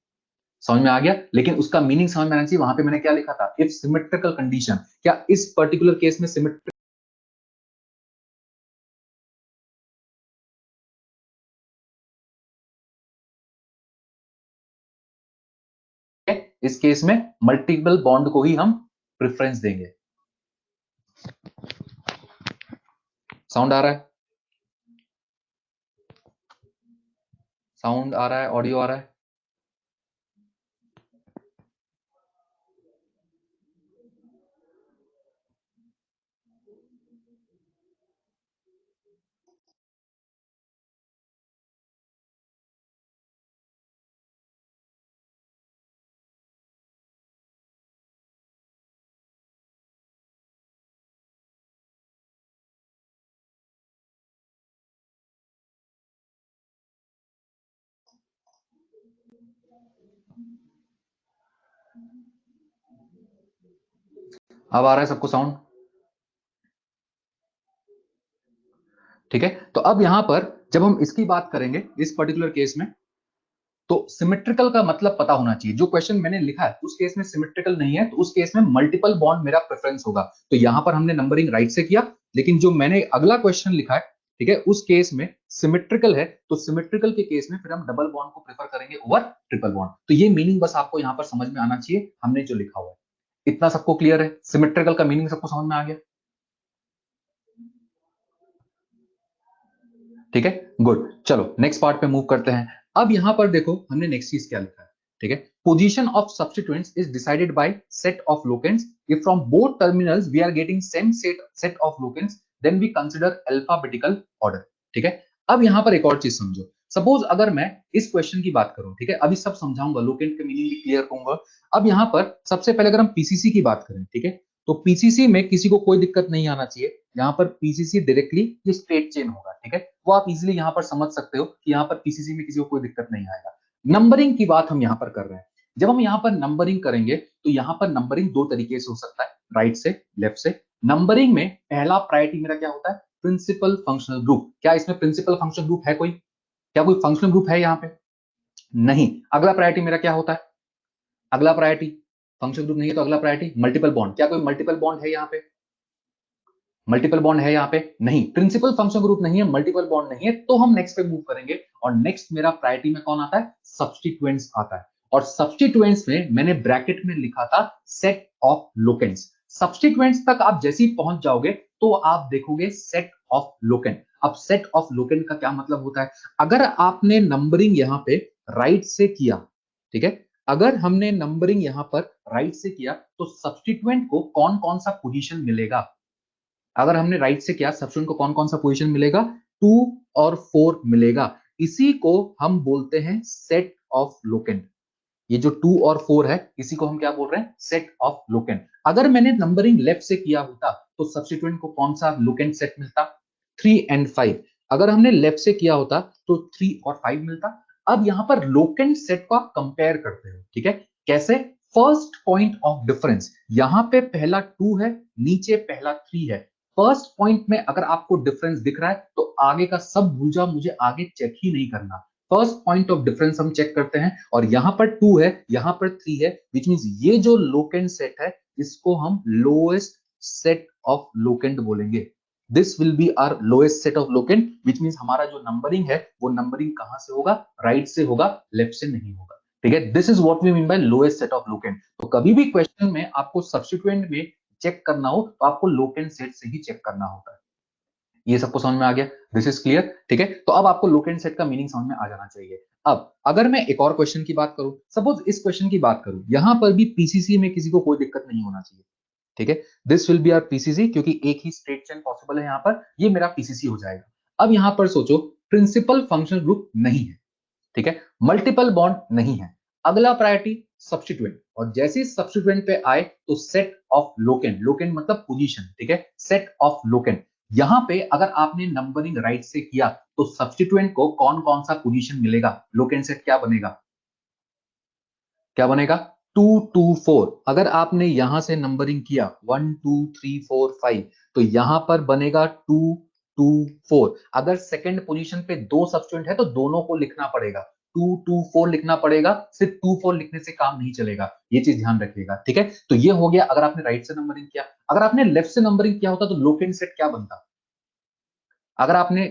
समझ में आ गया? लेकिन उसका मीनिंग समझ में आना चाहिए। वहां पे मैंने क्या लिखा था? इफ सिमेट्रिकल कंडीशन, क्या इस पर्टिकुलर केस में सिमेट्रिक, इस केस में मल्टीपल बॉन्ड को ही हम प्रेफरेंस देंगे। साउंड आ रहा है? साउंड आ रहा है? ऑडियो आ रहा है? अब आ रहा है सबको साउंड? ठीक है। तो अब यहां पर जब हम इसकी बात करेंगे इस पर्टिकुलर केस में, तो सिमेट्रिकल का मतलब पता होना चाहिए। जो क्वेश्चन मैंने लिखा है उस केस में सिमेट्रिकल नहीं है, तो उस केस में मल्टीपल बॉन्ड मेरा प्रेफरेंस होगा। तो यहां पर हमने नंबरिंग राइट से किया, लेकिन जो मैंने अगला क्वेश्चन लिखा है, ठीक है, उस केस में सिमेट्रिकल है, तो सिमेट्रिकल के केस में फिर हम डबल बॉन्ड को प्रेफर करेंगे ओवर ट्रिपल बॉन्ड। तो ये मीनिंग बस आपको यहां पर समझ में आना चाहिए हमने जो लिखा हुआ है। इतना सबको क्लियर है? सिमेट्रिकल का मीनिंग सबको समझ में आ गया? ठीक है, गुड। चलो नेक्स्ट पार्ट पे मूव करते हैं। अब यहां पर देखो हमने नेक्स्ट चीज क्या लिखा है, ठीक है। Position of substituents is decided by set of locants. If from both terminals we are getting same set of locants, then we consider alphabetical order. ठीक है, अब यहां पर एक और चीज समझो। सपोज अगर मैं इस क्वेश्चन की बात करूं, ठीक है, अभी सब समझाऊंगा, लोकेंट के मीनिंग भी क्लियर करूंगा। अब यहां पर सबसे पहले अगर हम पीसीसी की बात करें, ठीक है, तो पीसीसी में किसी को कोई दिक्कत नहीं आना चाहिए। यहाँ पर पीसीसी डायरेक्टली ये स्ट्रेट चेन होगा। ठीक है, वो आप इजीली यहाँ पर समझ सकते हो कि यहाँ पर पीसीसी में किसी को कोई दिक्कत नहीं आएगा। नंबरिंग की बात हम यहाँ पर कर रहे हैं। जब हम यहाँ पर नंबरिंग करेंगे तो यहाँ पर नंबरिंग दो तरीके से हो सकता है, राइट से लेफ्ट से। नंबरिंग में पहला प्रायोरिटी मेरा क्या होता है, प्रिंसिपल फंक्शनल ग्रुप। क्या इसमें प्रिंसिपल फंक्शनल ग्रुप है कोई? क्या कोई फंक्शनल ग्रुप है यहाँ पे? नहीं। अगला प्रायोरिटी मेरा क्या होता है? अगला प्रायोरिटी फंक्शनल ग्रुप नहीं है तो अगला प्रायोरिटी मल्टीपल बॉन्ड। क्या कोई मल्टीपल बॉन्ड है यहाँ पे? मल्टीपल बॉन्ड है यहाँ पे? नहीं। प्रिंसिपल फंक्शन ग्रुप नहीं है, मल्टीपल बॉन्ड नहीं है, तो हम नेक्स्ट पे मूव करेंगे। और नेक्स्ट मेरा प्रायोरिटी में कौन आता है? सब्स्टिट्यूएंट्स आता है। और सब्स्टिट्यूएंट्स में मैंने ब्रैकेट में लिखा था सेट ऑफ लोकेंट्स। सब्स्टिट्यूएंट्स तक आप जैसे ही पहुंच जाओगे तो आप देखोगे सेट ऑफ लोकेंट। अब सेट ऑफ लोकेंट का क्या मतलब होता है? अगर आपने नंबरिंग यहां पे राइट से किया, ठीक है, अगर हमने नंबरिंग यहां पर राइट से किया तो सब्स्टिट्यूएंट को कौन कौन सा पोजीशन मिलेगा? अगर हमने राइट से किया, सब्स्टिट्यूएंट को कौन कौन सा पोजीशन मिलेगा? 2 और 4 मिलेगा। इसी को हम बोलते हैं सेट ऑफ लोकेंट। ये जो 2 और 4 है, इसी को हम क्या बोल रहे हैं? Set of locant. अगर मैंने नंबरिंग लेफ्ट से किया होता तो सब्स्टिट्यूएंट को कौन सा लोकेंट सेट मिलता? 3 एंड 5। अगर हमने लेफ्ट से किया होता तो 3 और 5 मिलता। अब यहां पर लोकेंट सेट को आप कंपेयर करते हो, ठीक है, कैसे? फर्स्ट पॉइंट ऑफ डिफरेंस, यहां पे पहला 2 है, नीचे पहला 3 है। फर्स्ट पॉइंट में अगर आपको डिफरेंस दिख रहा है तो आगे का सब भूल जाओ, मुझे आगे चेक ही नहीं करना। फर्स्ट पॉइंट ऑफ डिफरेंस हम चेक करते हैं, और यहां पर 2 है, यहां पर 3 है, विच मींस ये जो लोकेंट सेट है इसको हम लोएस्ट सेट ऑफ लोकेंट बोलेंगे। This will be our lowest set of locant, which means हमारा जो नंबरिंग है वो नंबरिंग कहां से होगा? राइट से होगा, लेफ्ट से नहीं होगा। ठीक है, this is what we mean by lowest set of locant. तो कभी भी क्वेश्चन में आपको सब्स्टिट्यूएंट में चेक करना हो तो आपको लोकेंट सेट से ही चेक करना होता है। ये सबको समझ में आ गया? This is clear. ठीक है, तो अब आपको लोकेंट सेट का मीनिंग समझ में आ जाना चाहिए। अब अगर मैं एक और क्वेश्चन की बात करूं, सपोज इस क्वेश्चन की बात करूं, यहां पर भी पीसीसी में किसी को कोई दिक्कत नहीं होना चाहिए। ठीक है, this will be our PCC, क्योंकि एक ही स्ट्रेट चेन पॉसिबल है यहां पर, ये मेरा पीसीसी हो जाएगा। अब यहां पर सोचो, प्रिंसिपल फंक्शनल ग्रुप नहीं है, ठीक है, मल्टीपल बॉन्ड नहीं है, अगला प्रायोरिटी सब्स्टिट्यूएंट, और जैसे ही सब्स्टिट्यूएंट पे आए तो सेट ऑफ लोकेंट, लोकेंट मतलब पोजीशन, ठीक है, सेट ऑफ लोकेंट। यहां पे अगर आपने नंबरिंग राइट से किया तो सब्स्टिट्यूएंट को कौन कौन सा पोजीशन मिलेगा? लोकेंट सेट क्या बनेगा? क्या बनेगा? 2 2 4। अगर आपने यहां से नंबरिंग किया 1 2 3 4 5, तो यहां पर बनेगा 2 2 4। अगर सेकंड पोजीशन पे दो सब्स्टिट्यूएंट है तो दोनों को लिखना पड़ेगा, 2 2 4 लिखना पड़ेगा, सिर्फ 2 4 लिखने से काम नहीं चलेगा, ये चीज ध्यान रखिएगा। ठीक है, तो ये हो गया अगर आपने राइट से नंबरिंग किया। अगर आपने लेफ्ट से नंबरिंग किया होता तो लोकेंट सेट क्या बनता? अगर आपने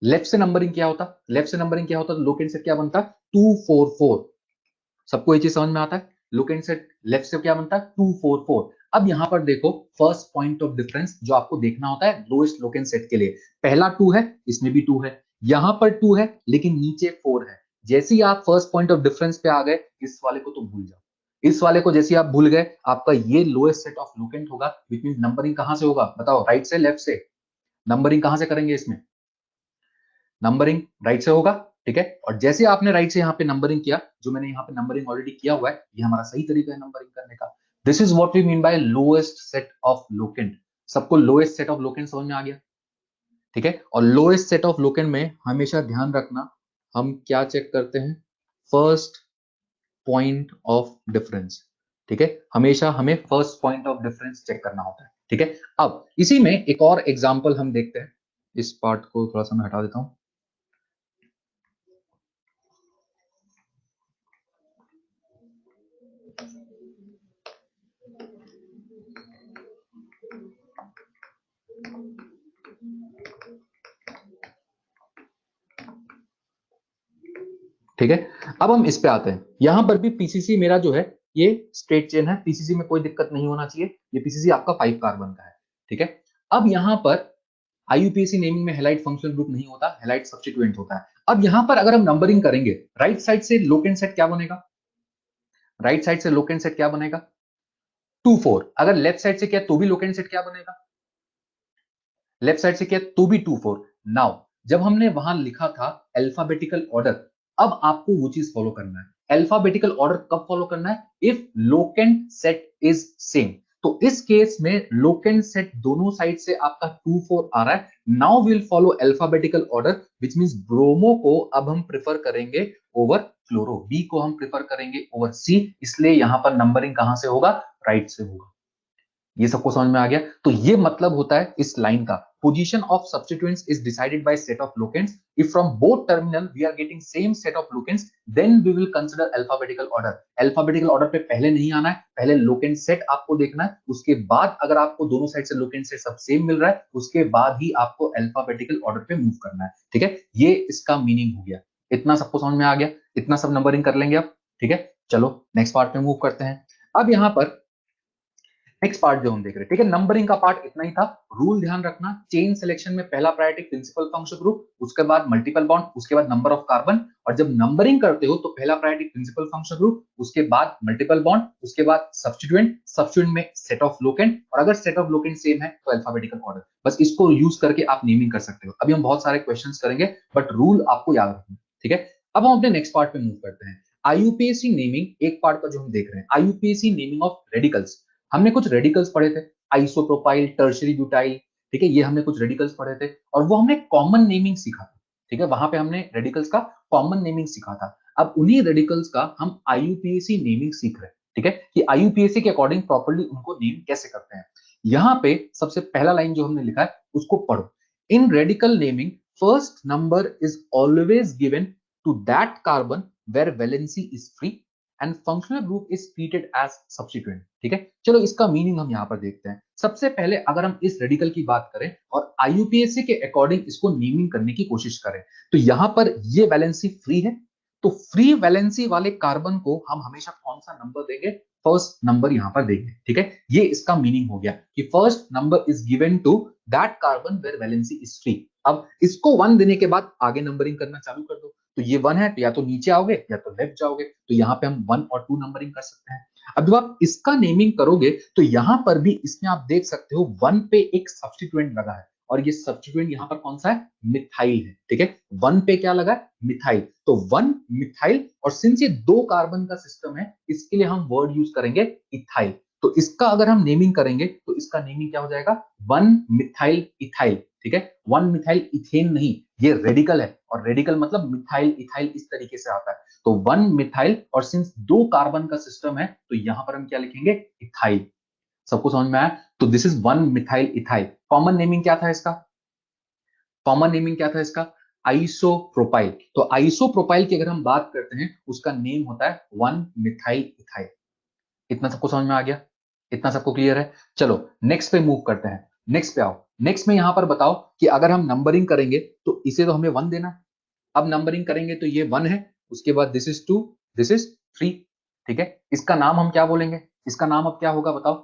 लेफ्ट से नंबरिंग किया होता, लेफ्ट से नंबरिंग किया होता तो लोकेंट सेट क्या बनता? 2 4 4। सबको ये चीज समझ में आता है? लोकेंट सेट लेफ्ट से क्या बनता है? 2 4 4। अब यहां पर देखो, फर्स्ट पॉइंट ऑफ डिफरेंस जो आपको देखना होता है लोएस्ट लोकेंट सेट के लिए, पहला 2 है, इसमें भी 2 है, यहां पर 2 है, लेकिन नीचे 4 है। जैसे ही आप फर्स्ट पॉइंट ऑफ डिफरेंस पे आ गए, इस वाले को तो भूल जाओ। इस वाले को जैसे ही आप भूल गए, आपका ये लोएस्ट सेट ऑफ लोकेंट होगा, विच मींस नंबरिंग कहां से होगा? बताओ, राइट से लेफ्ट से? नंबरिंग कहां से करेंगे इसमें? नंबरिंग राइट से होगा। ठीक है, और जैसे आपने राइट से यहाँ पे नंबरिंग किया, जो मैंने यहाँ पे नंबरिंग ऑलरेडी किया हुआ है, ये हमारा सही तरीका है नंबरिंग करने का। This is what we mean by lowest set of locant. सबको लोएस्ट सेट ऑफ लोकेंट समझ में आ गया? ठीक है, और लोएस्ट सेट ऑफ लोकेंट में हमेशा ध्यान रखना, हम क्या चेक करते हैं? First point of difference. ठीक है, हमेशा हमें first point of difference check करना होता है। ठीक है, अब इसी में एक और एग्जाम्पल हम देखते हैं। इस पार्ट को थोड़ा सा मैं हटा देता हूं। ठीक है, अब हम इस पे आते हैं। यहां पर भी पीसीसी मेरा जो है ये स्ट्रेट चेन है, पीसीसी में कोई दिक्कत नहीं होना चाहिए। ये पीसीसी आपका 5 कार्बन का है। ठीक है, अब यहां पर आईयूपीएसी नेमिंग में हैलाइड फंक्शनल ग्रुप नहीं होता, हैलाइड सब्स्टिट्यूएंट होता है। अब यहां पर अगर हम नंबरिंग करेंगे, राइट साइड से लोकेंट सेट क्या बनेगा? राइट साइड से लोकेंट सेट क्या बनेगा? 2 4। अगर लेफ्ट साइड से किया तो भी लोकेंट सेट क्या बनेगा? लेफ्ट साइड से क्या, 2b24। नाउ जब हमने वहां लिखा था अल्फाबेटिकल ऑर्डर, अब आपको वो चीज फॉलो करना है। अल्फाबेटिकल ऑर्डर कब फॉलो करना है? If locant set is same. तो इस केस में लोकेंट सेट दोनों साइड से आपका 2 4 आ रहा है। Now will follow alphabetical order, which means bromo को अब हम प्रेफर करेंगे ओवर क्लोरो, बी को हम प्रेफर करेंगे ओवर सी, इसलिए यहां पर नंबरिंग कहां से होगा? राइट से होगा। ये सबको समझ में आ गया? तो ये मतलब होता है इस लाइन का, position of substituents is decided by set of locants, if from both terminal we are getting same set of locants, then we will consider alphabetical order. Alphabetical order पे पहले नहीं आना है, पहले लोकेंट सेट आपको देखना है, उसके बाद अगर आपको दोनों साइड से लोकेंट सेट सब सेम मिल रहा है, उसके बाद ही आपको अल्फाबेटिकल ऑर्डर पे मूव करना है। ठीक है, ये इसका मीनिंग हो गया। इतना सबको समझ में आ गया? इतना सब नंबरिंग कर लेंगे अब। ठीक है, चलो नेक्स्ट पार्ट पे मूव करते हैं। अब यहां पर नेक्स्ट पार्ट जो हम देख रहे हैं, ठीक है, नंबरिंग का पार्ट इतना ही था। रूल ध्यान रखना, चेन सिलेक्शन में पहला प्रायोरिटी प्रिंसिपल फंक्शन ग्रुप, उसके बाद मल्टीपल बॉन्ड, उसके बाद नंबर ऑफ कार्बन। और जब नंबरिंग करते हो तो पहला प्रायोरिटी प्रिंसिपल फंक्शन ग्रुप, उसके बाद मल्टीपल बॉन्ड, उसके बाद सब्स्टिट्यूएंट, सब्स्टिट्यूएंट में सेट ऑफ लोकेंट, और अगर सेट ऑफ लोकेंट सेम है तो अल्फाबेटिकल ऑर्डर। बस इसको यूज करके आप नेमिंग कर सकते हो। अभी हम बहुत सारे क्वेश्चन करेंगे, बट रूल आपको याद रखना। ठीक है, अब हम अपने नेक्स्ट पार्ट पे मूव करते हैं। आईयूपीएसी नेमिंग एक पार्ट का जो हम देख रहे हैं, आईयूपीएसी नेमिंग ऑफ रेडिकल्स। हमने कुछ रेडिकल्स पढ़े थे, आइसोप्रोपाइल, टर्शियरी ब्यूटाइल। ठीक है, ये हमने कुछ रेडिकल्स पढ़े थे, और वो हमने कॉमन नेमिंग सीखा था। ठीक है, वहां पे हमने रेडिकल्स का कॉमन नेमिंग सीखा था। अब उन्हीं रेडिकल्स का हम आईयूपीएसी नेमिंग सीख रहे हैं। ठीक है, कि आईयूपीएसी के अकॉर्डिंग प्रॉपर्ली उनको नेम कैसे करते हैं। यहां पे सबसे पहला लाइन जो हमने लिखा है उसको पढ़ो। In radical naming, first number is always given to that carbon where valency is free and functional group is treated as substituent. ठीक है, चलो इसका मीनिंग हम यहां पर देखते हैं। सबसे पहले अगर हम इस रेडिकल की बात करें और आईयूपीएसी के अकॉर्डिंग इसको नेमिंग करने की कोशिश करें, तो यहां पर ये वैलेंसी फ्री है, तो फ्री वैलेंसी वाले कार्बन को हम हमेशा कौन सा नंबर देंगे? फर्स्ट नंबर यहां पर देंगे। ठीक है, ये इसका मीनिंग हो गया कि first number is given to that carbon where valency is free. अब इसको 1 देने के बाद आगे नंबरिंग करना चालू कर दो। तो ये 1 है तो या तो नीचे आओगे या तो लेफ्ट जाओगे, तो यहाँ पे हम 1 और 2 नंबरिंग कर सकते हैं। अब जब आप इसका नेमिंग करोगे तो यहां पर भी इसमें आप देख सकते हो 1 पे एक सब्स्टिट्यूएंट लगा है, और ये सब्स्टिट्यूएंट यहाँ पर कौन सा है? मिथाइल है। ठीक है, 1 पे क्या लगा है? मिथाइल। तो 1 मिथाइल, और सिंस ये 2 कार्बन का सिस्टम है, इसके लिए हम वर्ड यूज करेंगे इथाइल। तो इसका अगर हम नेमिंग करेंगे तो इसका नेमिंग क्या हो जाएगा? 1 मिथाइल इथाइल। ठीक है, 1 मिथाइल इथेन नहीं, ये रेडिकल है, और रेडिकल मतलब मिथाइल इथाइल इस तरीके से आता है। तो 1 मिथाइल, और सिंस 2 कार्बन का सिस्टम है तो यहां पर हम क्या लिखेंगे? इथाइल। सबको समझ में आया? तो this is 1 methyl ethyl. Common naming क्या था इसका? कॉमन नेमिंग क्या था इसका? आइसोप्रोपाइल। तो आइसोप्रोपाइल की अगर हम बात करते हैं, उसका नेम होता है 1 मिथाइल इथाइल। इतना सबको समझ में आ गया? इतना सबको क्लियर है? चलो नेक्स्ट पे मूव करते हैं। नेक्स्ट पे आओ। नेक्स्ट में यहां पर बताओ कि अगर हम नंबरिंग करेंगे तो इसे तो हमें 1 देना है। अब नंबरिंग करेंगे तो ये 1 है, उसके बाद दिस इज 2, दिस इज 3। ठीक है, इसका नाम हम क्या बोलेंगे? इसका नाम अब क्या होगा बताओ?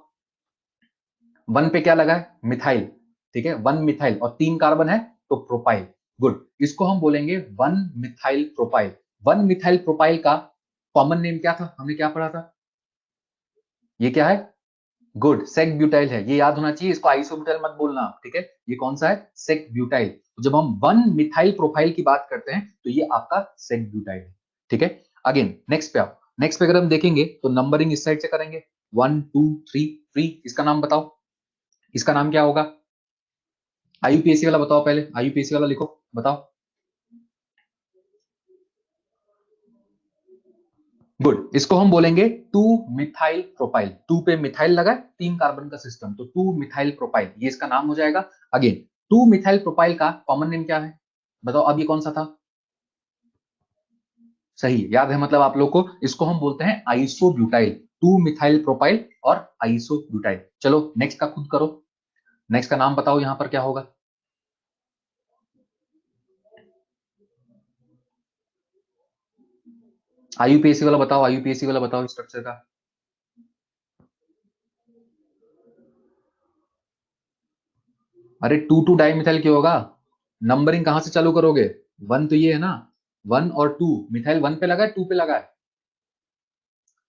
1 पे क्या लगा है? मिथाइल। ठीक है, 1 मिथाइल, और 3 कार्बन है तो प्रोपाइल। गुड, इसको हम बोलेंगे 1 मिथाइल प्रोपाइल। 1 मिथाइल प्रोपाइल का कॉमन नेम क्या था? हमने क्या पढ़ा था? ये क्या है? गुड, सेक ब्यूटाइल है। ये याद होना चाहिए, इसको आइसोब्यूटाइल मत बोलना। ठीक है, ये कौन सा है? Sec butyl. तो जब हम 1 मिथाइल प्रोफाइल की बात करते हैं तो ये आपका सेक ब्यूटाइल है। ठीक है, अगेन नेक्स्ट पे आओ। नेक्स्ट पे अगर हम देखेंगे तो नंबरिंग इस साइड से करेंगे, 1 2 3 3। इसका नाम बताओ, इसका नाम क्या होगा? आईयूपीएसी वाला बताओ, पहले आईयूपीएसी वाला लिखो, बताओ। गुड, इसको हम बोलेंगे 2 मिथाइल प्रोपाइल। 2 पे मिथाइल लगा है, 3 कार्बन का सिस्टम, तो 2 मिथाइल प्रोपाइल ये इसका नाम हो जाएगा। अगेन 2 मिथाइल प्रोपाइल का कॉमन नेम क्या है? बताओ, अब ये कौन सा था? सही याद है, मतलब आप लोग को इसको हम बोलते हैं आइसोब्यूटाइल। 2 मिथाइल प्रोपाइल और आइसोब्यूटाइल। चलो नेक्स्ट का खुद करो। नेक्स्ट का नाम बताओ यहां पर क्या होगा? आईयूपीएसी वाला बताओ, आईयूपीएसी वाला बताओ स्ट्रक्चर का। अरे 2 डाई मिथाइल क्यों होगा? नंबरिंग कहां से चालू करोगे? 1 तो ये है ना, 1 और 2। मिथाइल 1 पे लगा है, 2 पे लगा है?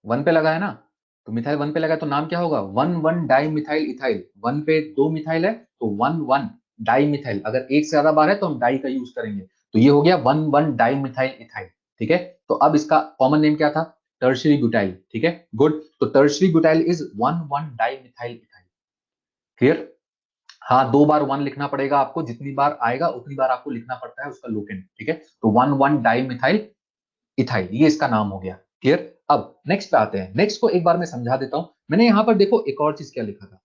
1 पे लगा है ना, तो मिथाइल 1 पे लगा है तो नाम क्या होगा? 1 1 डाई मिथाइल इथाइल। 1 पे 2 मिथाइल है तो 1 1 डाइमिथाइल, अगर एक से ज्यादा बार है तो हम डाई का यूज करेंगे, तो ये हो गया 1,1 डाइमिथाइल इथाइल। ठीक है, तो अब इसका कॉमन नेम क्या था, टर्शियरी ब्यूटाइल। ठीक है, गुड। तो tertiary butyl is 1,1 dimethyl ethyl. Clear? हाँ, 2 बार 1 लिखना पड़ेगा आपको, जितनी बार आएगा उतनी बार आपको लिखना पड़ता है उसका लोकेंट। ठीक है, तो 1,1 डाइमिथाइल इथाइल, ये इसका नाम हो गया। क्लियर? अब नेक्स्ट पे आते हैं। नेक्स्ट को एक बार मैं समझा देता हूं। मैंने यहां पर देखो एक और चीज क्या लिखा था,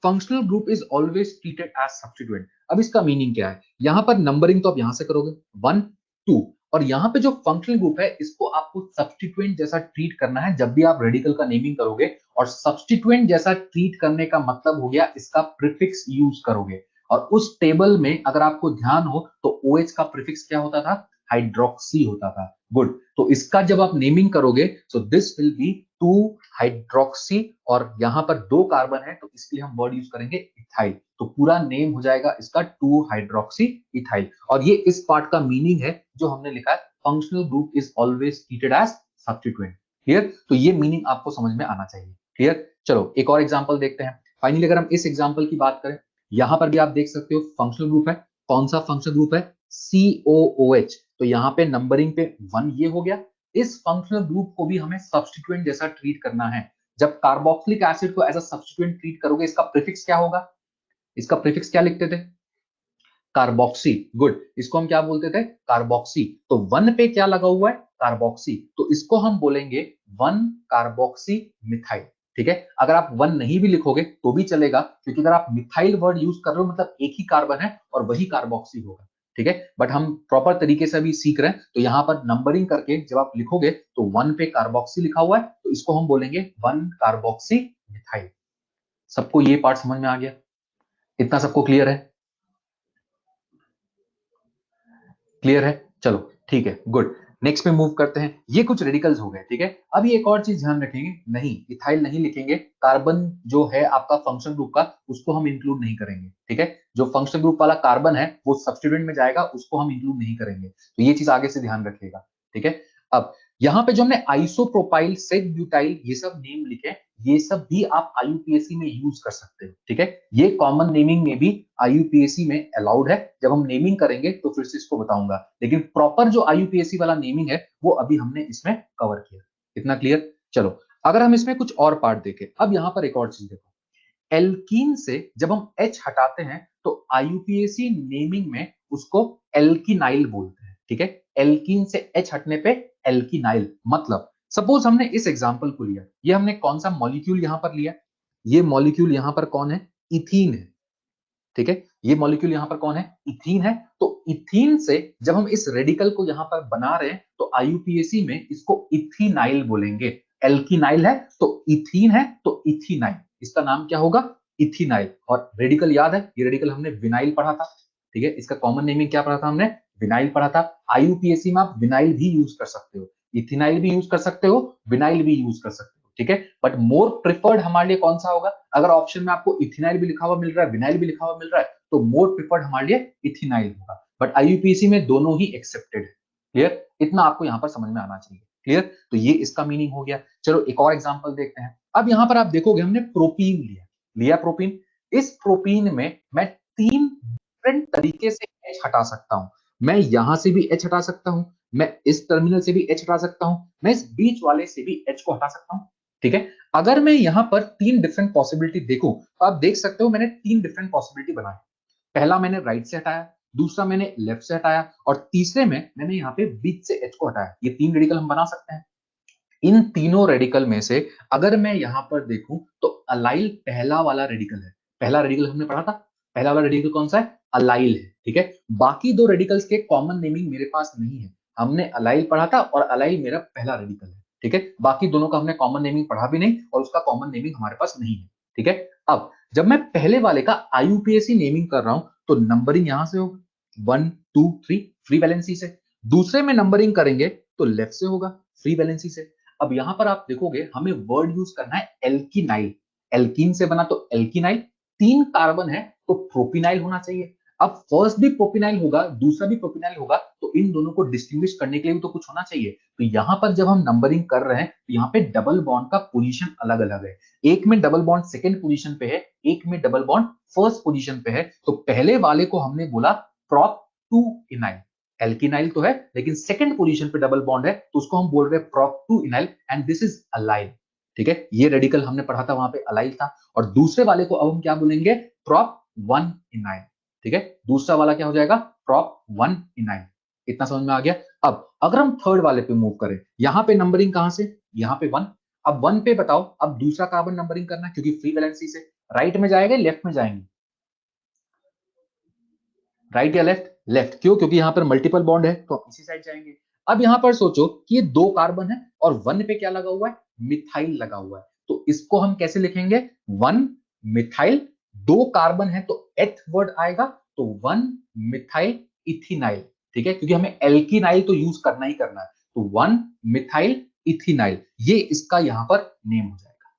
functional group is always treated as substituent. अब इसका मीनिंग क्या है, यहां पर नंबरिंग तो आप यहां से करोगे 1 2, और यहां पे जो फंक्शनल ग्रुप है इसको आपको सब्स्टिट्यूएंट जैसा ट्रीट करना है जब भी आप रेडिकल का नेमिंग करोगे। और सब्स्टिट्यूएंट जैसा ट्रीट करने का मतलब हो गया इसका प्रीफिक्स यूज करोगे। और उस टेबल में अगर आपको ध्यान हो तो OH का प्रीफिक्स क्या होता था, हाइड्रोक्सी होता था। गुड। तो इसका जब आप नेमिंग करोगे तो दिस विल बी 2 हाइड्रोक्सी, और यहां पर 2 कार्बन है तो इसके लिए हम वर्ड यूज करेंगे इथाइल। तो पूरा नेम हो जाएगा इसका 2 हाइड्रोक्सी इथाइल। और ये इस पार्ट का मीनिंग है जो हमने लिखा है, functional group is always treated as substituent. Clear? तो ये मीनिंग आपको समझ में आना चाहिए। क्लियर? चलो एक और एग्जांपल देखते हैं। फाइनली अगर हम इस एग्जांपल की बात करें, यहां पर भी आप देख सकते हो फंक्शनल ग्रुप है। कौन सा फंक्शनल ग्रुप है, COOH। तो यहां पे नंबरिंग पे 1 ये हो गया। इस फंक्शनल ग्रुप को भी हमें सब्स्टिट्यूएंट जैसा ट्रीट करना है। जब कार्बोक्सिलिक एसिड को एज अ सब्स्टिट्यूएंट ट्रीट करोगे, इसका प्रीफिक्स क्या होगा, इसका प्रीफिक्स क्या लिखते थे, कार्बोक्सी। गुड। इसको हम क्या बोलते थे, कार्बोक्सी। तो 1 पे क्या लगा हुआ है, कार्बोक्सी, तो इसको हम बोलेंगे 1 कार्बोक्सी मिथाइल। ठीक है, अगर आप 1 नहीं भी लिखोगे तो भी चलेगा, क्योंकि अगर आप मिथाइल वर्ड यूज कर रहे हो मतलब एक ही कार्बन है और वही कार्बोक्सी होगा। ठीक है, बट हम प्रॉपर तरीके से अभी सीख रहे हैं, तो यहां पर नंबरिंग करके जब आप लिखोगे तो 1 पे कार्बोक्सी लिखा हुआ है तो इसको हम बोलेंगे 1 कार्बोक्सी मिथाइल। सबको ये पार्ट समझ में आ गया? इतना सबको क्लियर है? क्लियर है? चलो ठीक है, गुड। नेक्स्ट पे मूव करते हैं। ये कुछ रेडिकल्स हो गए। ठीक है, अब ये एक और चीज ध्यान रखेंगे, नहीं इथाइल नहीं लिखेंगे, कार्बन जो है आपका फंक्शन ग्रुप का उसको हम इंक्लूड नहीं करेंगे। ठीक है, जो फंक्शन ग्रुप वाला कार्बन है वो सब्स्टिट्यूएंट में जाएगा, उसको हम इंक्लूड नहीं करेंगे। तो ये चीज आगे से ध्यान रखिएगा। ठीक है, अब यहाँ पे जो हमने आइसोप्रोपाइल सेट ब्यूटाइल ये सब नेम लिखे, ये सब भी आप IUPAC में यूज कर सकते हो। ठीक है, ये कॉमन नेमिंग में भी IUPAC में अलाउड है। जब हम नेमिंग करेंगे तो फिर से इसको बताऊंगा, लेकिन प्रॉपर जो IUPAC वाला नेमिंग है वो अभी हमने इसमें कवर किया। इतना क्लियर? चलो अगर हम इसमें कुछ और पार्ट देखें, अब यहां पर एक और चीज देखो, एल्कीन से जब हम H हटाते हैं तो IUPAC नेमिंग में उसको एल्कीनाइल बोलते हैं। ठीक है, एल्कीन से H हटने पे एल्कीनाइल। मतलब सपोज हमने इस एग्जांपल को लिया, ये हमने कौन सा मॉलिक्यूल यहां पर लिया, ये मॉलिक्यूल यहां पर कौन है, इथीन है। ठीक है, ये मॉलिक्यूल यहां पर कौन है, इथीन है। तो इथीन से जब हम इस रेडिकल को यहां पर बना रहे हैं तो IUPAC में इसको इथीनाइल बोलेंगे। एल्कीनाइल है तो इथीन है तो इथीनाइल, इसका नाम क्या होगा, इथीनाइल। और रेडिकल याद है, ये रेडिकल हमने विनाइल पढ़ा था। ठीक है, इसका कॉमन नेमिंग क्या पढ़ा था हमने, विनाइल पढ़ा था। IUPAC में आप विनाइल भी यूज कर सकते हो, इथीनाइल भी यूज कर सकते हो, विनाइल भी यूज कर सकते हो। ठीक है, बट मोर प्रिफर्ड हमारे लिए कौन सा होगा, अगर ऑप्शन में आपको इथेनाइल भी लिखा हुआ मिल रहा है, विनाइल भी लिखा हुआ मिल रहा है, तो मोर प्रिफर्ड हमारे लिए इथेनाइल होगा। बट IUPAC में दोनों ही एक्सेप्टेड है। क्लियर? इतना आपको यहां पर समझ में आना चाहिए। क्लियर? तो ये इसका मीनिंग हो गया। चलो एक और एग्जांपल देखते हैं। अब यहां पर आप देखोगे हमने प्रोपीन लिया, प्रोपीन। इस प्रोपीन में मैं 3 डिफरेंट तरीके से H हटा सकता हूं। मैं यहां से भी H हटा सकता हूं, मैं इस टर्मिनल से भी H हटा सकता हूं, मैं इस बीच वाले से भी H को हटा सकता हूं। ठीक है, अगर मैं यहां पर 3 डिफरेंट पॉसिबिलिटी देखूं तो आप देख सकते हो मैंने 3 डिफरेंट पॉसिबिलिटी बनाई। पहला मैंने राइट से हटाया, दूसरा मैंने लेफ्ट से हटाया, और तीसरे में मैंने यहाँ पे बीच से H को हटाया। ये 3 रेडिकल हम बना सकते हैं। इन तीनों रेडिकल में से अगर मैं यहां पर देखूं तो अलाइल पहला वाला रेडिकल है। पहला रेडिकल हमने पढ़ा था, पहला वाला रेडिकल कौन सा है, अलाइल है। ठीक है, बाकी 2 रेडिकल्स के कॉमन नेमिंग मेरे पास नहीं है। हमने अलाइल पढ़ा था और अलाइल मेरा पहला रेडिकल है। ठीक है, बाकी दोनों का हमने कॉमन नेमिंग पढ़ा भी नहीं और उसका कॉमन नेमिंग हमारे पास नहीं है। ठीक है, अब जब मैं पहले वाले का IUPAC नेमिंग कर रहा हूं तो नंबरिंग यहां से होगा 1 2 3 फ्री वैलेंसी से। दूसरे में नंबरिंग करेंगे तो लेफ्ट से होगा, फ्री वैलेंसी से। अब यहां पर आप देखोगे हमें वर्ड यूज करना है एल्कीनाइल। एल्कीन से बना तो एल्कीनाइल, 3 कार्बन है तो प्रोपिनाइल होना चाहिए। अब फर्स्ट भी प्रोपिनाइल होगा, दूसरा भी प्रोपिनाइल होगा, तो इन दोनों को डिस्टिंग्विश करने के लिए भी तो कुछ होना चाहिए। तो यहां पर जब हम नंबरिंग कर रहे हैं तो यहाँ पे डबल बॉन्ड का पोजीशन अलग अलग है। एक में डबल बॉन्ड सेकंड पोजीशन पे है, एक में डबल बॉन्ड फर्स्ट पोजीशन पे है। तो पहले वाले को हमने बोला प्रोप टू इनाइल, एल्किनाइल तो है लेकिन सेकंड पोजीशन पे डबल बॉन्ड है, तो उसको हम बोल रहे हैं prop two enyl and this is allyl. ठीक है, ये रेडिकल हमने पढ़ा था, वहां पे अलाइल था। और दूसरे वाले को अब हम क्या बोलेंगे, प्रोप वन इनाइल। ठीक है, दूसरा वाला क्या हो जाएगा, प्रोप वन इनाइल। इतना समझ में आ गया। अब अगर हम थर्ड वाले पे मूव करें, यहां पे नंबरिंग कहां से, यहां पे वन। अब वन पे बताओ, अब दूसरा कार्बन नंबरिंग करना है, क्योंकि फ्री वैलेंसी से राइट में जाएंगे लेफ्ट में जाएंगे, राइट या लेफ्ट, लेफ्ट। क्यों, क्योंकि यहां पर मल्टीपल बॉन्ड है तो इसी साइड जाएंगे। अब यहां पर सोचो कि ये दो कार्बन है और वन पे क्या लगा हुआ है, मिथाइल लगा हुआ है। तो इसको हम कैसे लिखेंगे, वन मिथाइल, दो कार्बन है तो एथ वर्ड आएगा, तो वन मिथाइल इथिनाइल। ठीक है, क्योंकि हमें एल्किनाइल तो यूज करना ही करना है, तो वन मिथाइल इथिनाइल, ये इसका यहां पर नेम हो जाएगा।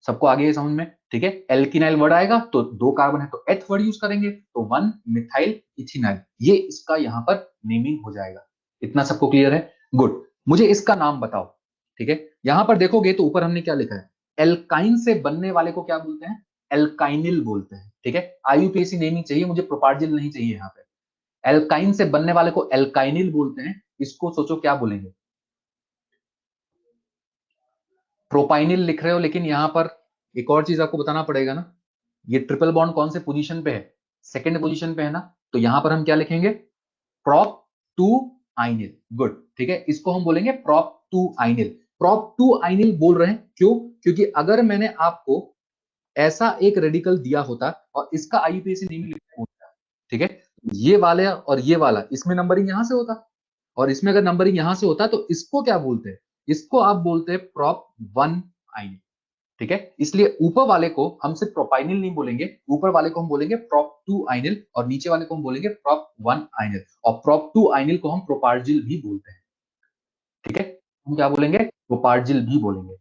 सबको आगे ये समझ में, ठीक है। एल्किनाइल वर्ड आएगा तो दो कार्बन है तो एथ वर्ड यूज करेंगे, तो वन मिथाइल इथिनाइल, ये इसका यहां पर नेमिंग हो जाएगा। इतना सबको क्लियर है, गुड। मुझे इसका नाम बताओ। ठीक है, यहां पर देखोगे तो ऊपर हमने क्या लिखा है, एल्काइन से बनने वाले को क्या बोलते हैं, एल्काइनिल बोलते हैं। ठीक है, आईयूपीएसी नेमिंग चाहिए मुझे, प्रोपार्जिल नहीं चाहिए। यहाँ पे एल्काइन से बनने वाले को एल्काइनिल बोलते हैं। इसको सोचो क्या बोलेंगे, प्रोपाइनिल लिख रहे हो, लेकिन यहां पर एक और चीज आपको बताना पड़ेगा ना, ये ट्रिपल बॉन्ड कौन से पोजीशन पे है, सेकंड पोजीशन पे है ना, तो यहां पर हम क्या लिखेंगे, प्रोप टू आइनिल। गुड, ठीक है, इसको हम बोलेंगे प्रोप टू आइनिल। प्रोप टू आइनिल बोल रहे हैं क्यों, क्योंकि अगर मैंने आपको ऐसा एक रेडिकल दिया होता और इसका आईयूपीएसी नेमिंग लिखा होता, ठीक है, ये वाला और ये वाला, इसमें नंबरिंग यहां से होता और इसमें अगर नंबरिंग यहां से होता तो इसको क्या बोलते हैं, इसको आप बोलते हैं प्रोप वन आइनिल। ठीक है, इसलिए ऊपर वाले को हम सिर्फ प्रोपाइनिल नहीं बोलेंगे, ऊपर वाले को हम बोलेंगे प्रोप टू आइनिल और नीचे वाले को हम बोलेंगे प्रोप वन आइनिल। और प्रोप टू आइनिल को हम प्रोपार्जिल भी बोलते हैं। ठीक है, हम क्या बोलेंगे, प्रोपार्जिल भी बोलेंगे।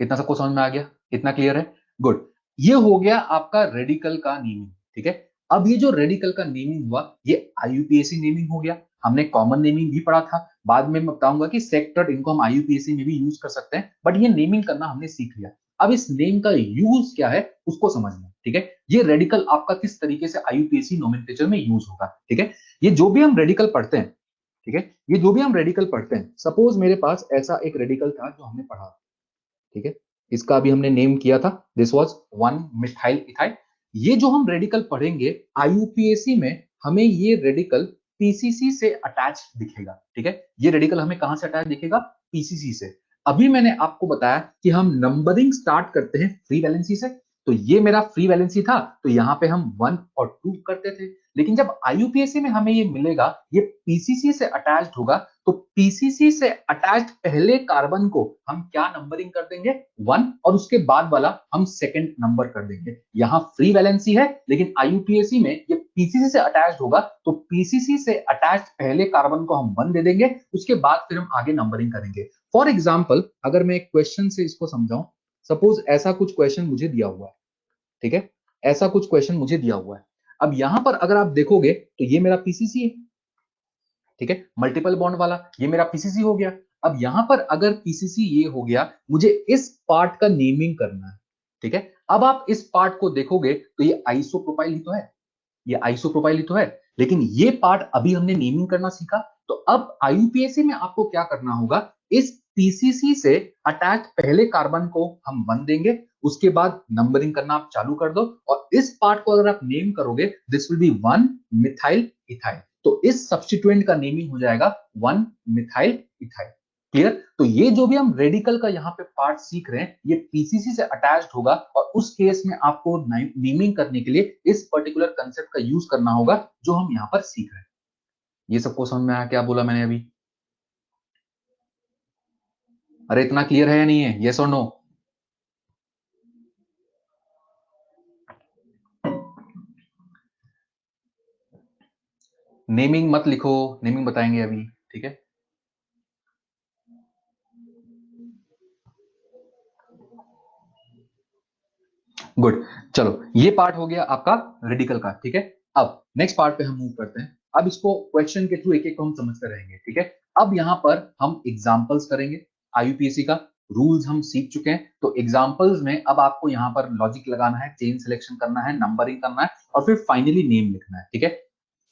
इतना सबको समझ में आ गया, इतना क्लियर है, गुड। ये हो गया आपका रेडिकल का नेमिंग। ठीक है, अब ये जो रेडिकल का नेमिंग हुआ ये आईयूपीएसी नेमिंग हो गया। हमने कॉमन नेमिंग भी पढ़ा था, बाद में मैं बताऊंगा कि सेक्टर इनको हम आईयूपीएसी में भी यूज कर सकते हैं, बट ये नेमिंग करना हमने सीख लिया। अब इस नेम का यूज क्या है उसको समझना। ठीक है, ये रेडिकल आपका किस तरीके से आईयूपीएसी नोमेनक्लेचर में यूज होगा। ठीक है, ये जो भी हम रेडिकल पढ़ते हैं, ठीक है, ये जो भी हम रेडिकल पढ़ते हैं, सपोज मेरे पास ऐसा एक रेडिकल था जो हमने पढ़ा, ठीक है, इसका अभी हमने नेम किया था, this was one methyl ethyl. ये जो हम रेडिकल पढ़ेंगे आईयूपीएसी में, हमें ये रेडिकल पीसीसी से अटैच दिखेगा। ठीक है, ये रेडिकल हमें कहां से अटैच दिखेगा, पीसीसी से। अभी मैंने आपको बताया कि हम नंबरिंग स्टार्ट करते हैं फ्री वैलेंसी से, तो ये मेरा फ्री वैलेंसी था, तो यहां पे हम वन और टू करते थे। लेकिन जब आईयूपीएसी में हमें ये मिलेगा, ये पीसीसी से अटैच्ड होगा, तो पीसीसी से अटैच्ड पहले कार्बन को हम क्या नंबरिंग कर देंगे, वन, और उसके बाद वाला हम सेकंड नंबर कर देंगे। यहां फ्री वैलेंसी है लेकिन आईयूपीएसी में ये पीसीसी से अटैच्ड होगा, तो पीसीसी से अटैच्ड पहले कार्बन को हम वन दे देंगे, उसके बाद फिर हम आगे नंबरिंग करेंगे। फॉर एग्जाम्पल अगर मैं एक क्वेश्चन से इसको समझाऊं, सपोज ऐसा कुछ क्वेश्चन मुझे दिया हुआ है, ठीक है, ऐसा कुछ क्वेश्चन मुझे दिया हुआ है। अब यहां पर अगर आप देखोगे तो ये मेरा पीसीसी है, ठीक है, मल्टीपल बॉन्ड वाला, ये मेरा पीसीसी हो गया। अब यहां पर अगर पीसीसी ये हो गया, मुझे इस पार्ट का नेमिंग करना है। ठीक है, अब आप इस पार्ट को देखोगे तो ये आइसोप्रोपाइल ही तो है, ये आइसोप्रोपाइल ही तो है, लेकिन ये पार्ट अभी हमने नेमिंग करना सीखा। तो अब आईयूपीएसी में आपको क्या करना होगा, इस पीसीसी से अटैच पहले कार्बन को हम वन देंगे, उसके बाद नंबरिंग करना आप चालू कर दो, और इस पार्ट को अगर आप नेम करोगे, this will B one methyl ethyl, तो इस सब्स्टिट्यूएंट का नेमिंग हो जाएगा वन मिथाइल इथाइल। क्लियर, तो ये जो भी हम रेडिकल का यहाँ पे पार्ट सीख रहे हैं, ये पीसीसी से अटैच्ड होगा, और उस केस में आपको नेमिंग करने के लिए इस पर्टिकुलर कंसेप्ट का यूज करना होगा जो हम यहाँ पर सीख रहे हैं। ये सबको समझ में आया क्या बोला मैंने अभी, अरे इतना क्लियर है या नहीं है, यस और नो। नेमिंग मत लिखो, नेमिंग बताएंगे अभी, ठीक है। गुड, चलो ये पार्ट हो गया आपका रेडिकल का। ठीक है, अब नेक्स्ट पार्ट पे हम मूव करते हैं। अब इसको क्वेश्चन के थ्रू एक एक को हम समझते रहेंगे, ठीक है। अब यहाँ पर हम एग्जांपल्स करेंगे आईयूपीएसी का। रूल्स हम सीख चुके हैं, तो एग्जांपल्स में अब आपको यहाँ पर लॉजिक लगाना है, चेन सिलेक्शन करना है, नंबरिंग करना है और फिर फाइनली नेम लिखना है, ठीक है।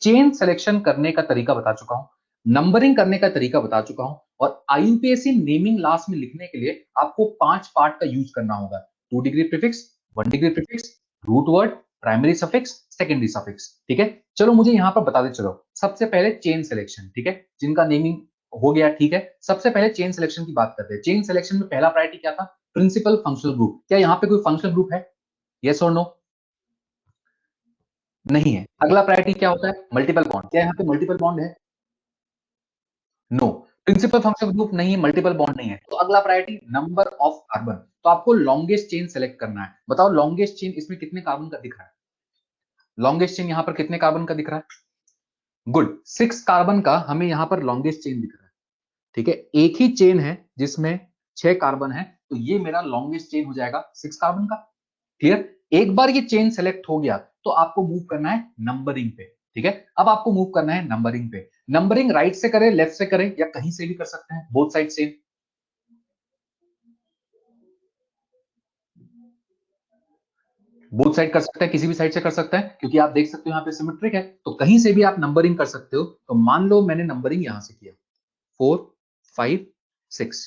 चेन सिलेक्शन करने का तरीका बता चुका हूं, नंबरिंग करने का तरीका बता चुका हूं, और आईयूपीएसी नेमिंग लास्ट में लिखने के लिए आपको 5 पार्ट का यूज करना होगा। 2 degree prefix, 1 degree prefix, root word, primary suffix, secondary suffix, ठीक है। चलो मुझे यहां पर बताते चलो। सबसे पहले चेन सिलेक्शन, ठीक है, जिनका नेमिंग हो गया, ठीक है। सबसे पहले चेन सिलेक्शन की बात करते हैं। चेन सिलेक्शन में पहला प्रायोरिटी क्या था? Principal functional group. क्या यहाँ पे कोई फंक्शनल ग्रुप है? यस और नो? नहीं है। अगला प्रायोरिटी क्या होता है? Multiple bond. क्या यहाँ पे मल्टीपल बॉन्ड है? नो। प्रिंसिपल फंक्शनल ग्रुप नहीं है, मल्टीपल बॉन्ड नहीं है, तो अगला प्रायोरिटी नंबर ऑफ कार्बन। तो आपको लॉन्गेस्ट चेन सेलेक्ट करना है। बताओ लॉन्गेस्ट चेन इसमें कितने कार्बन का दिख रहा है? लॉन्गेस्ट चेन यहाँ पर कितने कार्बन का दिख रहा है? गुड, 6 कार्बन का हमें यहाँ पर लॉन्गेस्ट चेन दिख रहा है, ठीक है। एक ही चेन है जिसमें 6 कार्बन है, तो ये मेरा लॉन्गेस्ट चेन हो जाएगा 6 कार्बन का। क्लियर? एक बार ये चेन सेलेक्ट हो गया तो आपको मूव करना है नंबरिंग पे, ठीक है। अब आपको मूव करना है नंबरिंग पे। नंबरिंग राइट से करें, लेफ्ट से करें, या कहीं से भी कर सकते हैं, both side same. Both side कर सकते हैं, किसी भी साइड से कर सकते हैं, क्योंकि आप देख सकते हो यहाँ पे सिमेट्रिक है, तो कहीं से भी आप नंबरिंग कर सकते हो। तो मान लो मैंने नंबरिंग यहां से किया, 4, 5, 6,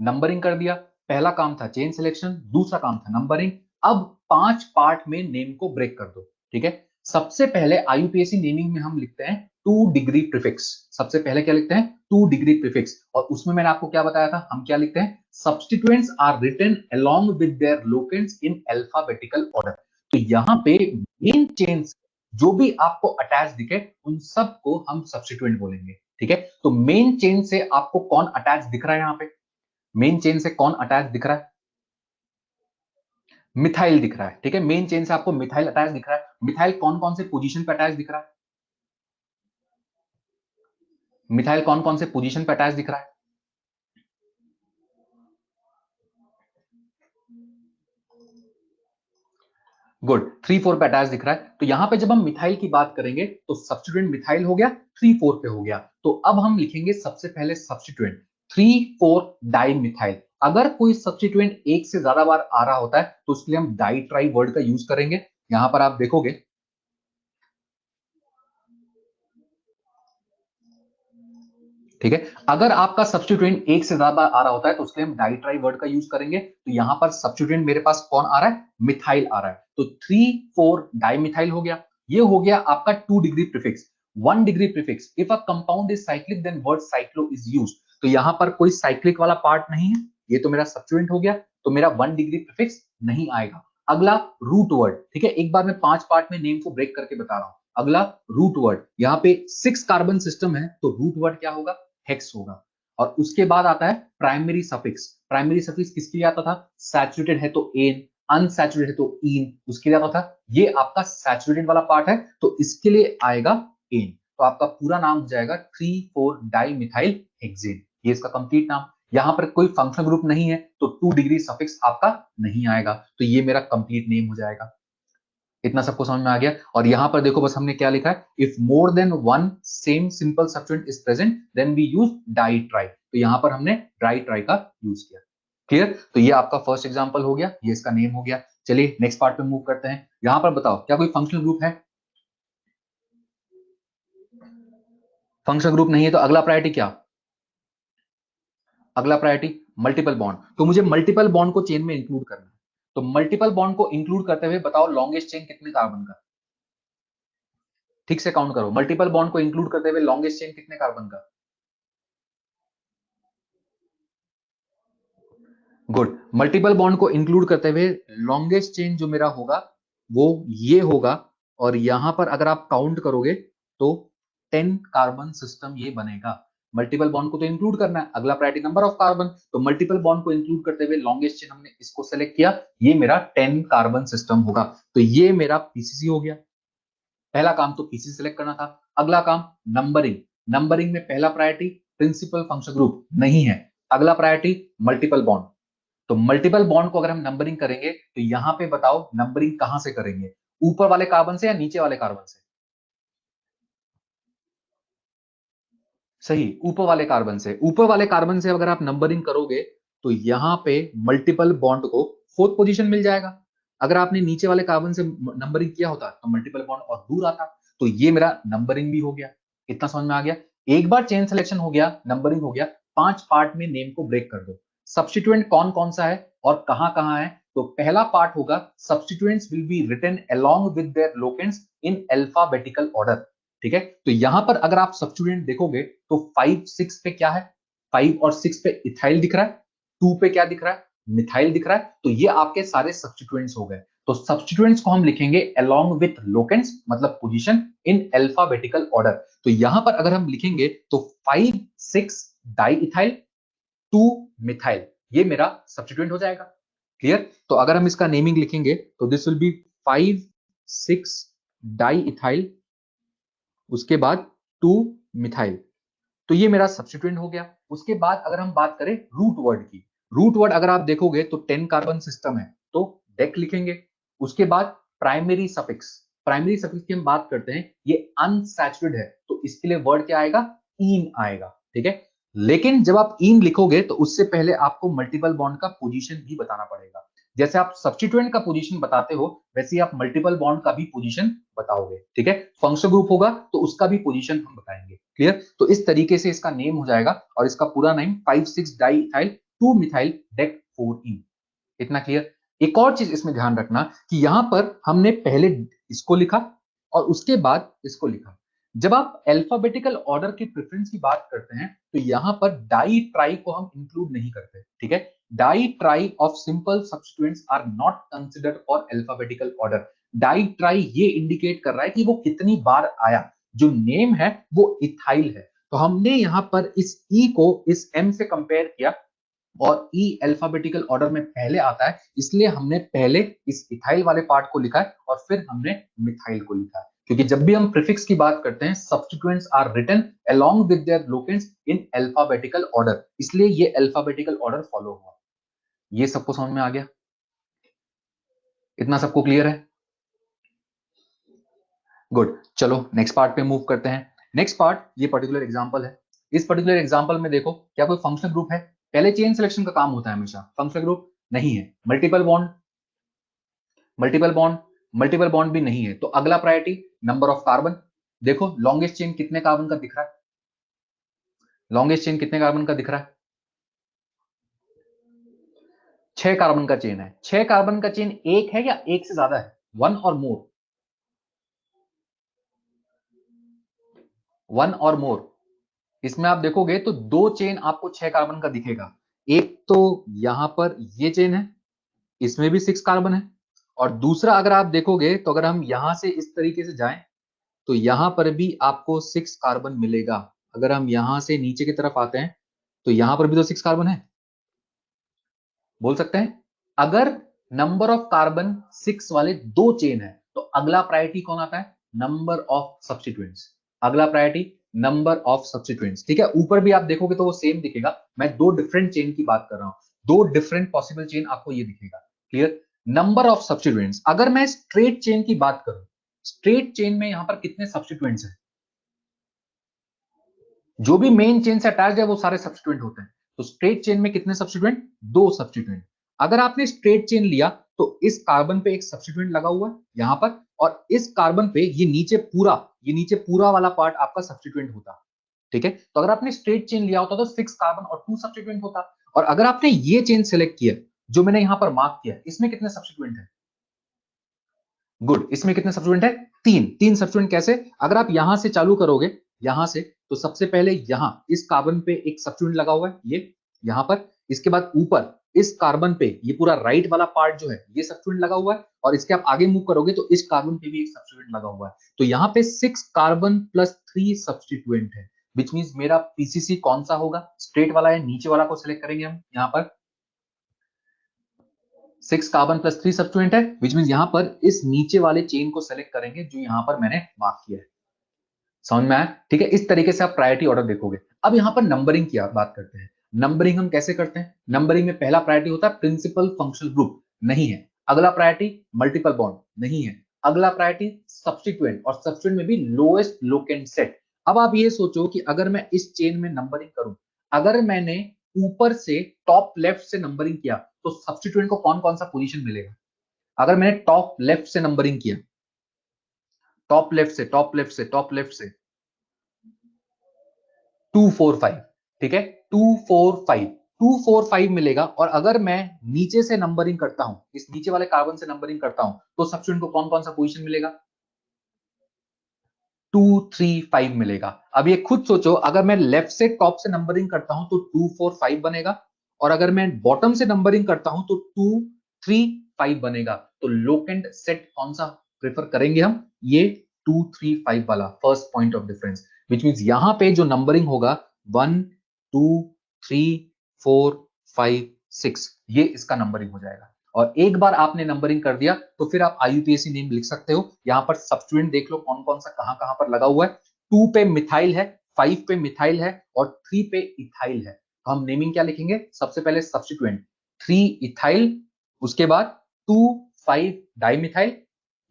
नंबरिंग कर दिया। पहला काम था चेन सिलेक्शन, दूसरा काम था नंबरिंग। अब 5 पार्ट में नेम को ब्रेक कर दो, ठीक है। सबसे पहले आईयूपीएसी नेमिंग में हम लिखते हैं 2 डिग्री प्रीफिक्स। सबसे पहले क्या लिखते हैं? 2 डिग्री प्रीफिक्स। और उसमें मैंने आपको क्या बताया था, हम क्या लिखते हैं? Substituents are written along with their locants in alphabetical order. तो यहां पे मेन चेन्स जो भी आपको अटैच दिखे उन सबको हम सब्स्टिट्यूएंट बोलेंगे, ठीक है। तो मेन चेन से आपको कौन अटैच दिख रहा है? यहां पे मेन चेन से कौन अटैच दिख रहा है? मिथाइल दिख रहा है, ठीक है। मेन चेन से आपको मिथाइल अटैच दिख रहा है। मिथाइल कौन कौन से पोजीशन पे अटैच दिख रहा है? मिथाइल कौन कौन से पोजीशन पे अटैच दिख रहा है? गुड, 3 4 पे अटैच दिख रहा है। तो यहां पे जब हम मिथाइल की बात करेंगे तो सब्स्टिट्यूएंट मिथाइल हो गया, 3 4 पे हो गया। तो अब हम लिखेंगे सबसे पहले सब्स्टिट्यूएंट 3 4 डाई मिथाइल। अगर कोई सब्स्टिट्यूएंट एक से ज्यादा बार आ रहा होता है तो उसके लिए हम डाई ट्राई वर्ड का यूज करेंगे। यहां पर आप देखोगे, ठीक है। अगर आपका सब्स्टिट्यूएंट एक से ज्यादा आ रहा होता है तो उसके लिए हम डाइट्राई वर्ड का यूज करेंगे। तो यहां पर सब्स्टिट्यूएंट मेरे पास कौन आ रहा है? मिथाइल आ रहा है, तो 3 4 डाइमिथाइल हो गया। ये हो गया आपका 2 degree prefix. 1 degree prefix, if a compound is cyclic then word cyclo is used. तो यहां पर कोई साइक्लिक वाला पार्ट नहीं है, ये तो मेरा सब्स्टिट्यूएंट हो गया, तो मेरा 1 डिग्री प्रीफिक्स नहीं आएगा। अगला रूट वर्ड, ठीक है। एक बार मैं 5 पार्ट में नेम को ब्रेक करके बता रहा हूं। अगला रूट वर्ड, यहाँ पे 6 कार्बन सिस्टम है तो रूट वर्ड क्या होगा? हेक्स होगा। और उसके बाद आता है प्राइमरी सफिक्स। प्राइमरी सफिक्स किसके लिए आता था? सैचुरेटेड है तो एन, अनसैचुरेटेड है तो इन, उसके लिए आता था। ये आपका सैचुरेटेड वाला पार्ट है तो इसके लिए आएगा एन। तो आपका पूरा नाम हो जाएगा 3 4 डाई मिथाइल हेक्सेन। ये इसका कंप्लीट नाम। यहां पर कोई फंक्शनल ग्रुप नहीं है तो 2 डिग्री सफिक्स आपका नहीं आएगा, तो ये मेरा कंप्लीट नेम हो जाएगा। इतना सबको समझ में आ गया? और यहां पर देखो बस हमने क्या लिखा है, if more than one same simple substituent is present then we use di tri. तो यहां पर हमने डाई ट्राई का यूज किया। क्लियर? तो ये आपका फर्स्ट एग्जांपल हो गया, ये इसका नेम हो गया। चलिए नेक्स्ट पार्ट पे मूव करते हैं। यहां पर बताओ क्या कोई फंक्शनल ग्रुप है? फंक्शनल ग्रुप नहीं है तो अगला प्रायोरिटी क्या? अगला प्रायोरिटी मल्टीपल बॉन्ड। तो मुझे मल्टीपल बॉन्ड को चेन में इंक्लूड करना है। तो मल्टीपल बॉन्ड को इंक्लूड करते हुए बताओ लॉन्गेस्ट चेन कितने कार्बन का? ठीक से काउंट करो, मल्टीपल बॉन्ड को इंक्लूड करते हुए लॉन्गेस्ट चेन कितने कार्बन का? गुड। मल्टीपल बॉन्ड को इंक्लूड करते हुए लॉन्गेस्ट चेन जो मेरा होगा वो ये होगा। और यहां पर अगर आप काउंट करोगे तो 10 कार्बन सिस्टम ये बनेगा। मल्टीपल बॉन्ड को तो इंक्लूड करना है, अगला प्रायोरिटी नंबर ऑफ कार्बन। तो मल्टीपल बॉन्ड को इंक्लूड करते हुए लॉन्गेस्ट चेन हमने इसको सेलेक्ट किया, ये मेरा 10 कार्बन सिस्टम होगा। तो ये मेरा पीसीसी हो गया। पहला काम तो पीसीसी सेलेक्ट करना था। अगला काम नंबरिंग। नंबरिंग में पहला प्रायोरिटी प्रिंसिपल फंक्शन ग्रुप नहीं है, अगला प्रायोरिटी मल्टीपल बॉन्ड। तो मल्टीपल बॉन्ड को अगर हम नंबरिंग करेंगे तो यहां पे बताओ नंबरिंग कहां से करेंगे? ऊपर वाले कार्बन से या नीचे वाले कार्बन से? सही, ऊपर वाले कार्बन से, ऊपर वाले कार्बन से अगर आप नंबरिंग करोगे तो यहां पे मल्टीपल बॉन्ड को फोर्थ पोजीशन मिल जाएगा। अगर आपने नीचे वाले कार्बन से नंबरिंग किया होता तो मल्टीपल बॉन्ड और दूर आता। तो ये मेरा नंबरिंग भी हो गया। इतना समझ में आ गया। एक बार चेन सिलेक्शन हो गया, नंबरिंग हो गया, 5 पार्ट में नेम को ब्रेक कर दो। सब्स्टिट्यूएंट कौन कौन सा है और कहां कहां है। तो पहला पार्ट होगा substituents will be written along with their locants in alphabetical order. ठीक है, तो यहां पर अगर आप सब्स्टिट्यूएंट देखोगे तो 5 6 पे क्या है, 5 और 6 पे इथाइल दिख रहा है, 2 पे क्या दिख रहा है, मिथाइल दिख रहा है। तो ये आपके सारे सब्स्टिट्यूएंट्स हो गए। तो सब्स्टिट्यूएंट्स को हम लिखेंगे अलोंग विथ लोकेंट्स, मतलब पोजीशन इन अल्फाबेटिकल ऑर्डर। तो यहां पर अगर हम लिखेंगे तो 5 6 डाई इथाइल, 2 मिथाइल, ये मेरा सब्स्टिट्यूएंट हो जाएगा। क्लियर। तो अगर हम इसका नेमिंग लिखेंगे तो this will B 5 6 di ethyl, उसके बाद 2 मिथाइल। तो ये मेरा सब्स्टिट्यूएंट हो गया। उसके बाद अगर हम बात करें रूट वर्ड की, रूट वर्ड अगर आप देखोगे तो 10 कार्बन सिस्टम है तो डेक लिखेंगे। उसके बाद प्राइमरी सफिक्स, प्राइमरी सफिक्स की हम बात करते हैं, ये अनसैचुरेटेड है तो इसके लिए वर्ड क्या आएगा, इन आएगा। ठीक है, लेकिन जब आप इन लिखोगे तो उससे पहले आपको मल्टीपल बॉन्ड का पोजीशन भी बताना पड़ेगा। जैसे आप सब्स्टिट्यूएंट का पोजीशन बताते हो वैसे ही आप मल्टीपल बॉन्ड का भी पोजीशन बताओगे। ठीक है, फंक्शनल ग्रुप होगा तो उसका भी पोजीशन हम बताएंगे। क्लियर। तो इस तरीके से इसका नेम हो जाएगा और इसका पूरा name 5 6 di ethyl 2 methyl deck 4 इन। इतना क्लियर। एक और चीज इसमें ध्यान रखना कि यहां पर हमने पहले इसको लिखा और उसके बाद इसको लिखा। जब आप अल्फाबेटिकल ऑर्डर के प्रेफरेंस की बात करते हैं तो यहां पर डाई ट्राई को हम इंक्लूड नहीं करते। ठीक है, di tri of simple substituents are not considered for alphabetical order. Di tri ये इंडिकेट कर रहा है कि वो कितनी बार आया। जो नेम है वो इथाइल है, तो हमने यहां पर इस ई को इस एम से कंपेयर किया और ई अल्फाबेटिकल ऑर्डर में पहले आता है, इसलिए हमने पहले इस इथाइल वाले पार्ट को लिखा है और फिर हमने मिथाइल को लिखा है। क्योंकि जब भी हम प्रीफिक्स की बात करते हैं substituents are written along with their locants in alphabetical order, इसलिए ये अल्फाबेटिकल ऑर्डर फॉलो हुआ। ये सबको समझ में आ गया। इतना सबको क्लियर है। गुड, चलो नेक्स्ट पार्ट पे मूव करते हैं। नेक्स्ट पार्ट ये पर्टिकुलर एग्जांपल है। इस पर्टिकुलर एग्जांपल में देखो क्या कोई फंक्शनल ग्रुप है। पहले चेन सिलेक्शन का काम होता है हमेशा, फंक्शनल ग्रुप नहीं है। Multiple bond, multiple bond, multiple bond भी नहीं है। तो अगला प्रायोरिटी नंबर ऑफ कार्बन। देखो लॉन्गेस्ट चेन कितने कार्बन का दिख रहा है, लॉन्गेस्ट चेन कितने कार्बन का दिख रहा है, 6 कार्बन का चेन है। 6 कार्बन का चेन एक है या एक से ज्यादा है, वन और मोर, वन और मोर। इसमें आप देखोगे तो दो चेन आपको 6 कार्बन का दिखेगा। एक तो यहां पर ये चेन है, इसमें भी 6 कार्बन है। और दूसरा अगर आप देखोगे तो अगर हम यहां से इस तरीके से जाएं तो यहां पर भी आपको 6 कार्बन मिलेगा। अगर हम यहां से नीचे की तरफ आते हैं तो यहां पर भी तो 6 कार्बन है। बोल सकते हैं अगर नंबर ऑफ कार्बन 6 वाले दो चेन है तो अगला प्रायोरिटी कौन आता है, नंबर ऑफ सब्स्टिट्यूएंट्स। अगला प्रायोरिटी नंबर ऑफ सब्स्टिट्यूएंट्स। ठीक है, ऊपर भी आप देखोगे तो वो सेम दिखेगा। मैं दो डिफरेंट चेन की बात कर रहा हूं, दो डिफरेंट पॉसिबल चेन आपको ये दिखेगा। क्लियर। नंबर ऑफ सब्स्टिट्यूएंट्स, अगर मैं स्ट्रेट चेन की बात करूं, स्ट्रेट चेन में यहां पर कितने सब्स्टिट्यूएंट्स हैं, जो भी मेन चेन से अटैच है वो सारे सब्स्टिट्यूएंट होते हैं। तो स्ट्रेट चेन में कितने सब्स्टिट्यूएंट, दो सब्स्टिट्यूएंट। अगर आपने स्ट्रेट चेन लिया तो इस कार्बन पे एक सब्स्टिट्यूएंट लगा हुआ है यहां पर, और इस कार्बन पे ये नीचे पूरा वाला पार्ट आपका सब्स्टिट्यूएंट होता। ठीक है, तो अगर आपने स्ट्रेट चेन लिया होता तो 6 कार्बन और 2 सब्स्टिट्यूएंट होता। और अगर आपने ये चेन सेलेक्ट किया जो मैंने यहां पर मार्क किया, इसमें कितने सब्स्टिट्यूएंट है, गुड, इसमें कितने सब्स्टिट्यूएंट है, तीन। तीन सब्स्टिट्यूएंट कैसे, अगर आप यहां से चालू करोगे यहां से, तो सबसे पहले यहां इस कार्बन पे एक सब्स्टिट्यूएंट लगा हुआ है ये यहां पर। इसके बाद ऊपर इस कार्बन पे ये पूरा राइट वाला पार्ट जो है ये सब्स्टिट्यूएंट लगा हुआ है। और इसके आप आगे मूव करोगे तो इस कार्बन पे भी एक सब्स्टिट्यूएंट लगा हुआ है। तो यहाँ पे 6 कार्बन प्लस 3 सब्स्टिट्यूएंट है, विच मींस मेरा पीसीसी कौन सा होगा, स्ट्रेट वाला है, नीचे वाला को सिलेक्ट करेंगे हम यहाँ पर। 6 कार्बन प्लस 3 सब्स्टिट्यूएंट है, विच मींस यहां पर इस नीचे वाले चेन को सेलेक्ट करेंगे जो यहां पर मैंने मार्क किया है। समझ में आया। ठीक है, इस तरीके से आप प्रायोरिटी ऑर्डर देखोगे। अब यहां पर नंबरिंग की बात करते हैं। नंबरिंग हम कैसे करते हैं, नंबरिंग में पहला प्रायोरिटी होता है प्रिंसिपल फंक्शनल ग्रुप, नहीं है। अगला प्रायोरिटी मल्टीपल बॉन्ड, नहीं है। अगला प्रायोरिटी सब्स्टिट्यूएंट, और सब्स्टिट्यूएंट में भी लोएस्ट लोकेंट सेट। अब आप ये सोचो कि अगर मैं इस चेन में नंबरिंग करूं, अगर मैंने ऊपर से टॉप लेफ्ट से नंबरिंग किया तो सब्स्टिट्यूएंट को कौन कौन सा पोजीशन मिलेगा? अगर मैंने टॉप लेफ्ट से नंबरिंग किया, टॉप लेफ्ट से टॉप लेफ्ट से टॉप लेफ्ट से 245, ठीक है, 245 245 मिलेगा। और अगर मैं नीचे से नंबरिंग करता हूं, इस नीचे वाले कार्बन से नंबरिंग करता हूं, तो सब्स्टिट्यूएंट को कौन कौन सा पोजीशन मिलेगा? 235 मिलेगा। अब ये खुद सोचो, अगर मैं लेफ्ट से टॉप से नंबरिंग करता हूं तो 245 बनेगा, और अगर मैं बॉटम से नंबरिंग करता हूं तो 235 बनेगा। तो लोकेंट सेट कौन सा प्रेफर करेंगे हम? ये 235 वाला, first point of difference, which means यहां पे जो नंबरिंग होगा 1 2 3 4 5 6, ये इसका नंबरिंग हो जाएगा। और एक बार आपने नंबरिंग कर दिया तो फिर आप IUPAC नेम लिख सकते हो। यहां पर सब्स्टिट्यूएंट देख लो कौन कौन सा कहां कहां पर लगा हुआ है। 2 पे मिथाइल है, 5 पे मिथाइल है और 3 पे इथाइल है। तो हम नेमिंग क्या लिखेंगे? सबसे पहले सब्स्टिट्यूएंट 3 इथाइल, उसके बाद 2 5 डाइमिथाइल,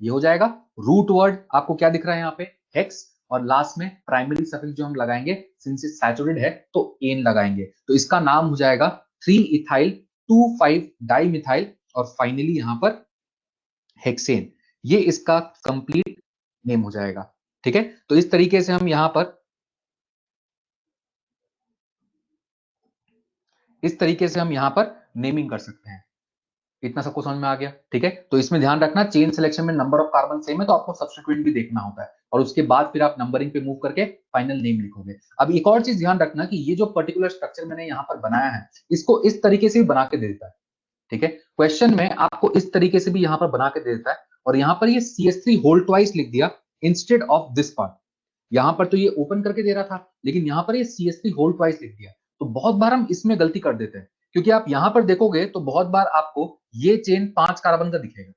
ये हो जाएगा। रूट वर्ड आपको क्या दिख रहा है यहाँ पे? हेक्स, और लास्ट में प्राइमरी सफिक्स जो हम लगाएंगे, सिंस ये सैचुरेटेड है तो एन लगाएंगे। तो इसका नाम हो जाएगा 3 इथाइल 2 5 डाइमिथाइल और फाइनली यहां पर हेक्सेन। ये इसका कंप्लीट नेम हो जाएगा। ठीक है, तो इस तरीके से हम यहां पर नेमिंग कर सकते हैं। इतना सबको समझ में आ गया? ठीक है, तो इसमें ध्यान रखना, चेन सिलेक्शन में नंबर ऑफ कार्बन सेम है तो आपको सब्स्टिट्यूएंट भी देखना होता है, और उसके बाद फिर आप नंबरिंग पे मूव करके फाइनल नेम लिखोगे। अब एक और चीज ध्यान रखना कि ये जो पर्टिकुलर स्ट्रक्चर मैंने यहाँ पर बनाया है, इसको इस तरीके से भी बना के दे देता है। ठीक है, क्वेश्चन में आपको इस तरीके से भी यहां पर बना के दे देता है, और यहां पर ये CH3 होल ट्वाइस लिख दिया इंस्टेड ऑफ दिस पार्ट। यहां पर तो ये ओपन करके दे रहा था, लेकिन यहां पर ये CH3 होल ट्वाइस लिख दिया। तो बहुत बार हम इसमें गलती कर देते हैं, क्योंकि आप यहां पर देखोगे तो बहुत बार आपको ये चेन 5 कार्बन का दिखेगा।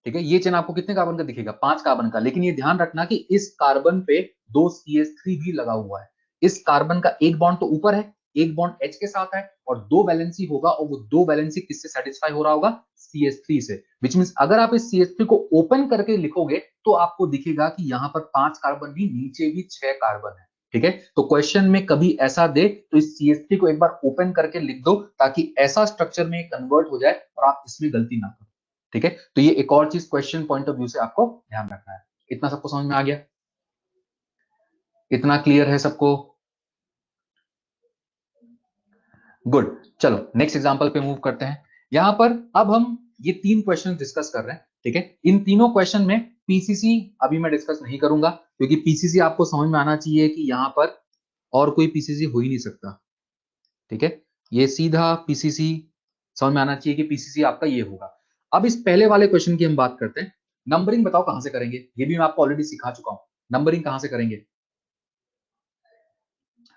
ठीक है, ये चेन आपको कितने कार्बन का दिखेगा? 5 कार्बन का। लेकिन ये ध्यान रखना कि इस कार्बन पे 2 CH3 भी लगा हुआ है। इस कार्बन का एक बॉन्ड तो ऊपर है, एक बॉन्ड H के साथ है, और 2 वैलेंसी होगा, और वो 2 वैलेंसी किससे सेटिस्फाई हो रहा होगा? CH3 से। विच मींस अगर आप इस CH3 को ओपन करके लिखोगे तो आपको दिखेगा कि यहां पर 5 कार्बन भी, नीचे भी 6 कार्बन है। ठीक है, तो क्वेश्चन में कभी ऐसा दे तो इस CH3 को एक बार ओपन करके लिख दो, ताकि ऐसा स्ट्रक्चर में कन्वर्ट हो जाए और आप इसमें गलती ना करो। ठीक है, तो ये एक और चीज क्वेश्चन पॉइंट ऑफ व्यू से आपको ध्यान रखना है। इतना सबको समझ में आ गया? इतना क्लियर है सबको? गुड, चलो नेक्स्ट एग्जांपल पे मूव करते हैं। यहां पर अब हम ये 3 क्वेश्चन डिस्कस कर रहे हैं। ठीक है, इन तीनों क्वेश्चन में पीसीसी अभी मैं डिस्कस नहीं करूंगा, क्योंकि पीसीसी आपको समझ में आना चाहिए कि यहां पर और कोई पीसीसी हो ही नहीं सकता। ठीक है, ये सीधा पीसीसी समझ में आना चाहिए कि पीसीसी आपका ये होगा। अब इस पहले वाले क्वेश्चन की हम बात करते हैं। नंबरिंग बताओ कहां से करेंगे? ये भी मैं आपको ऑलरेडी सिखा चुका हूं। नंबरिंग कहां से करेंगे?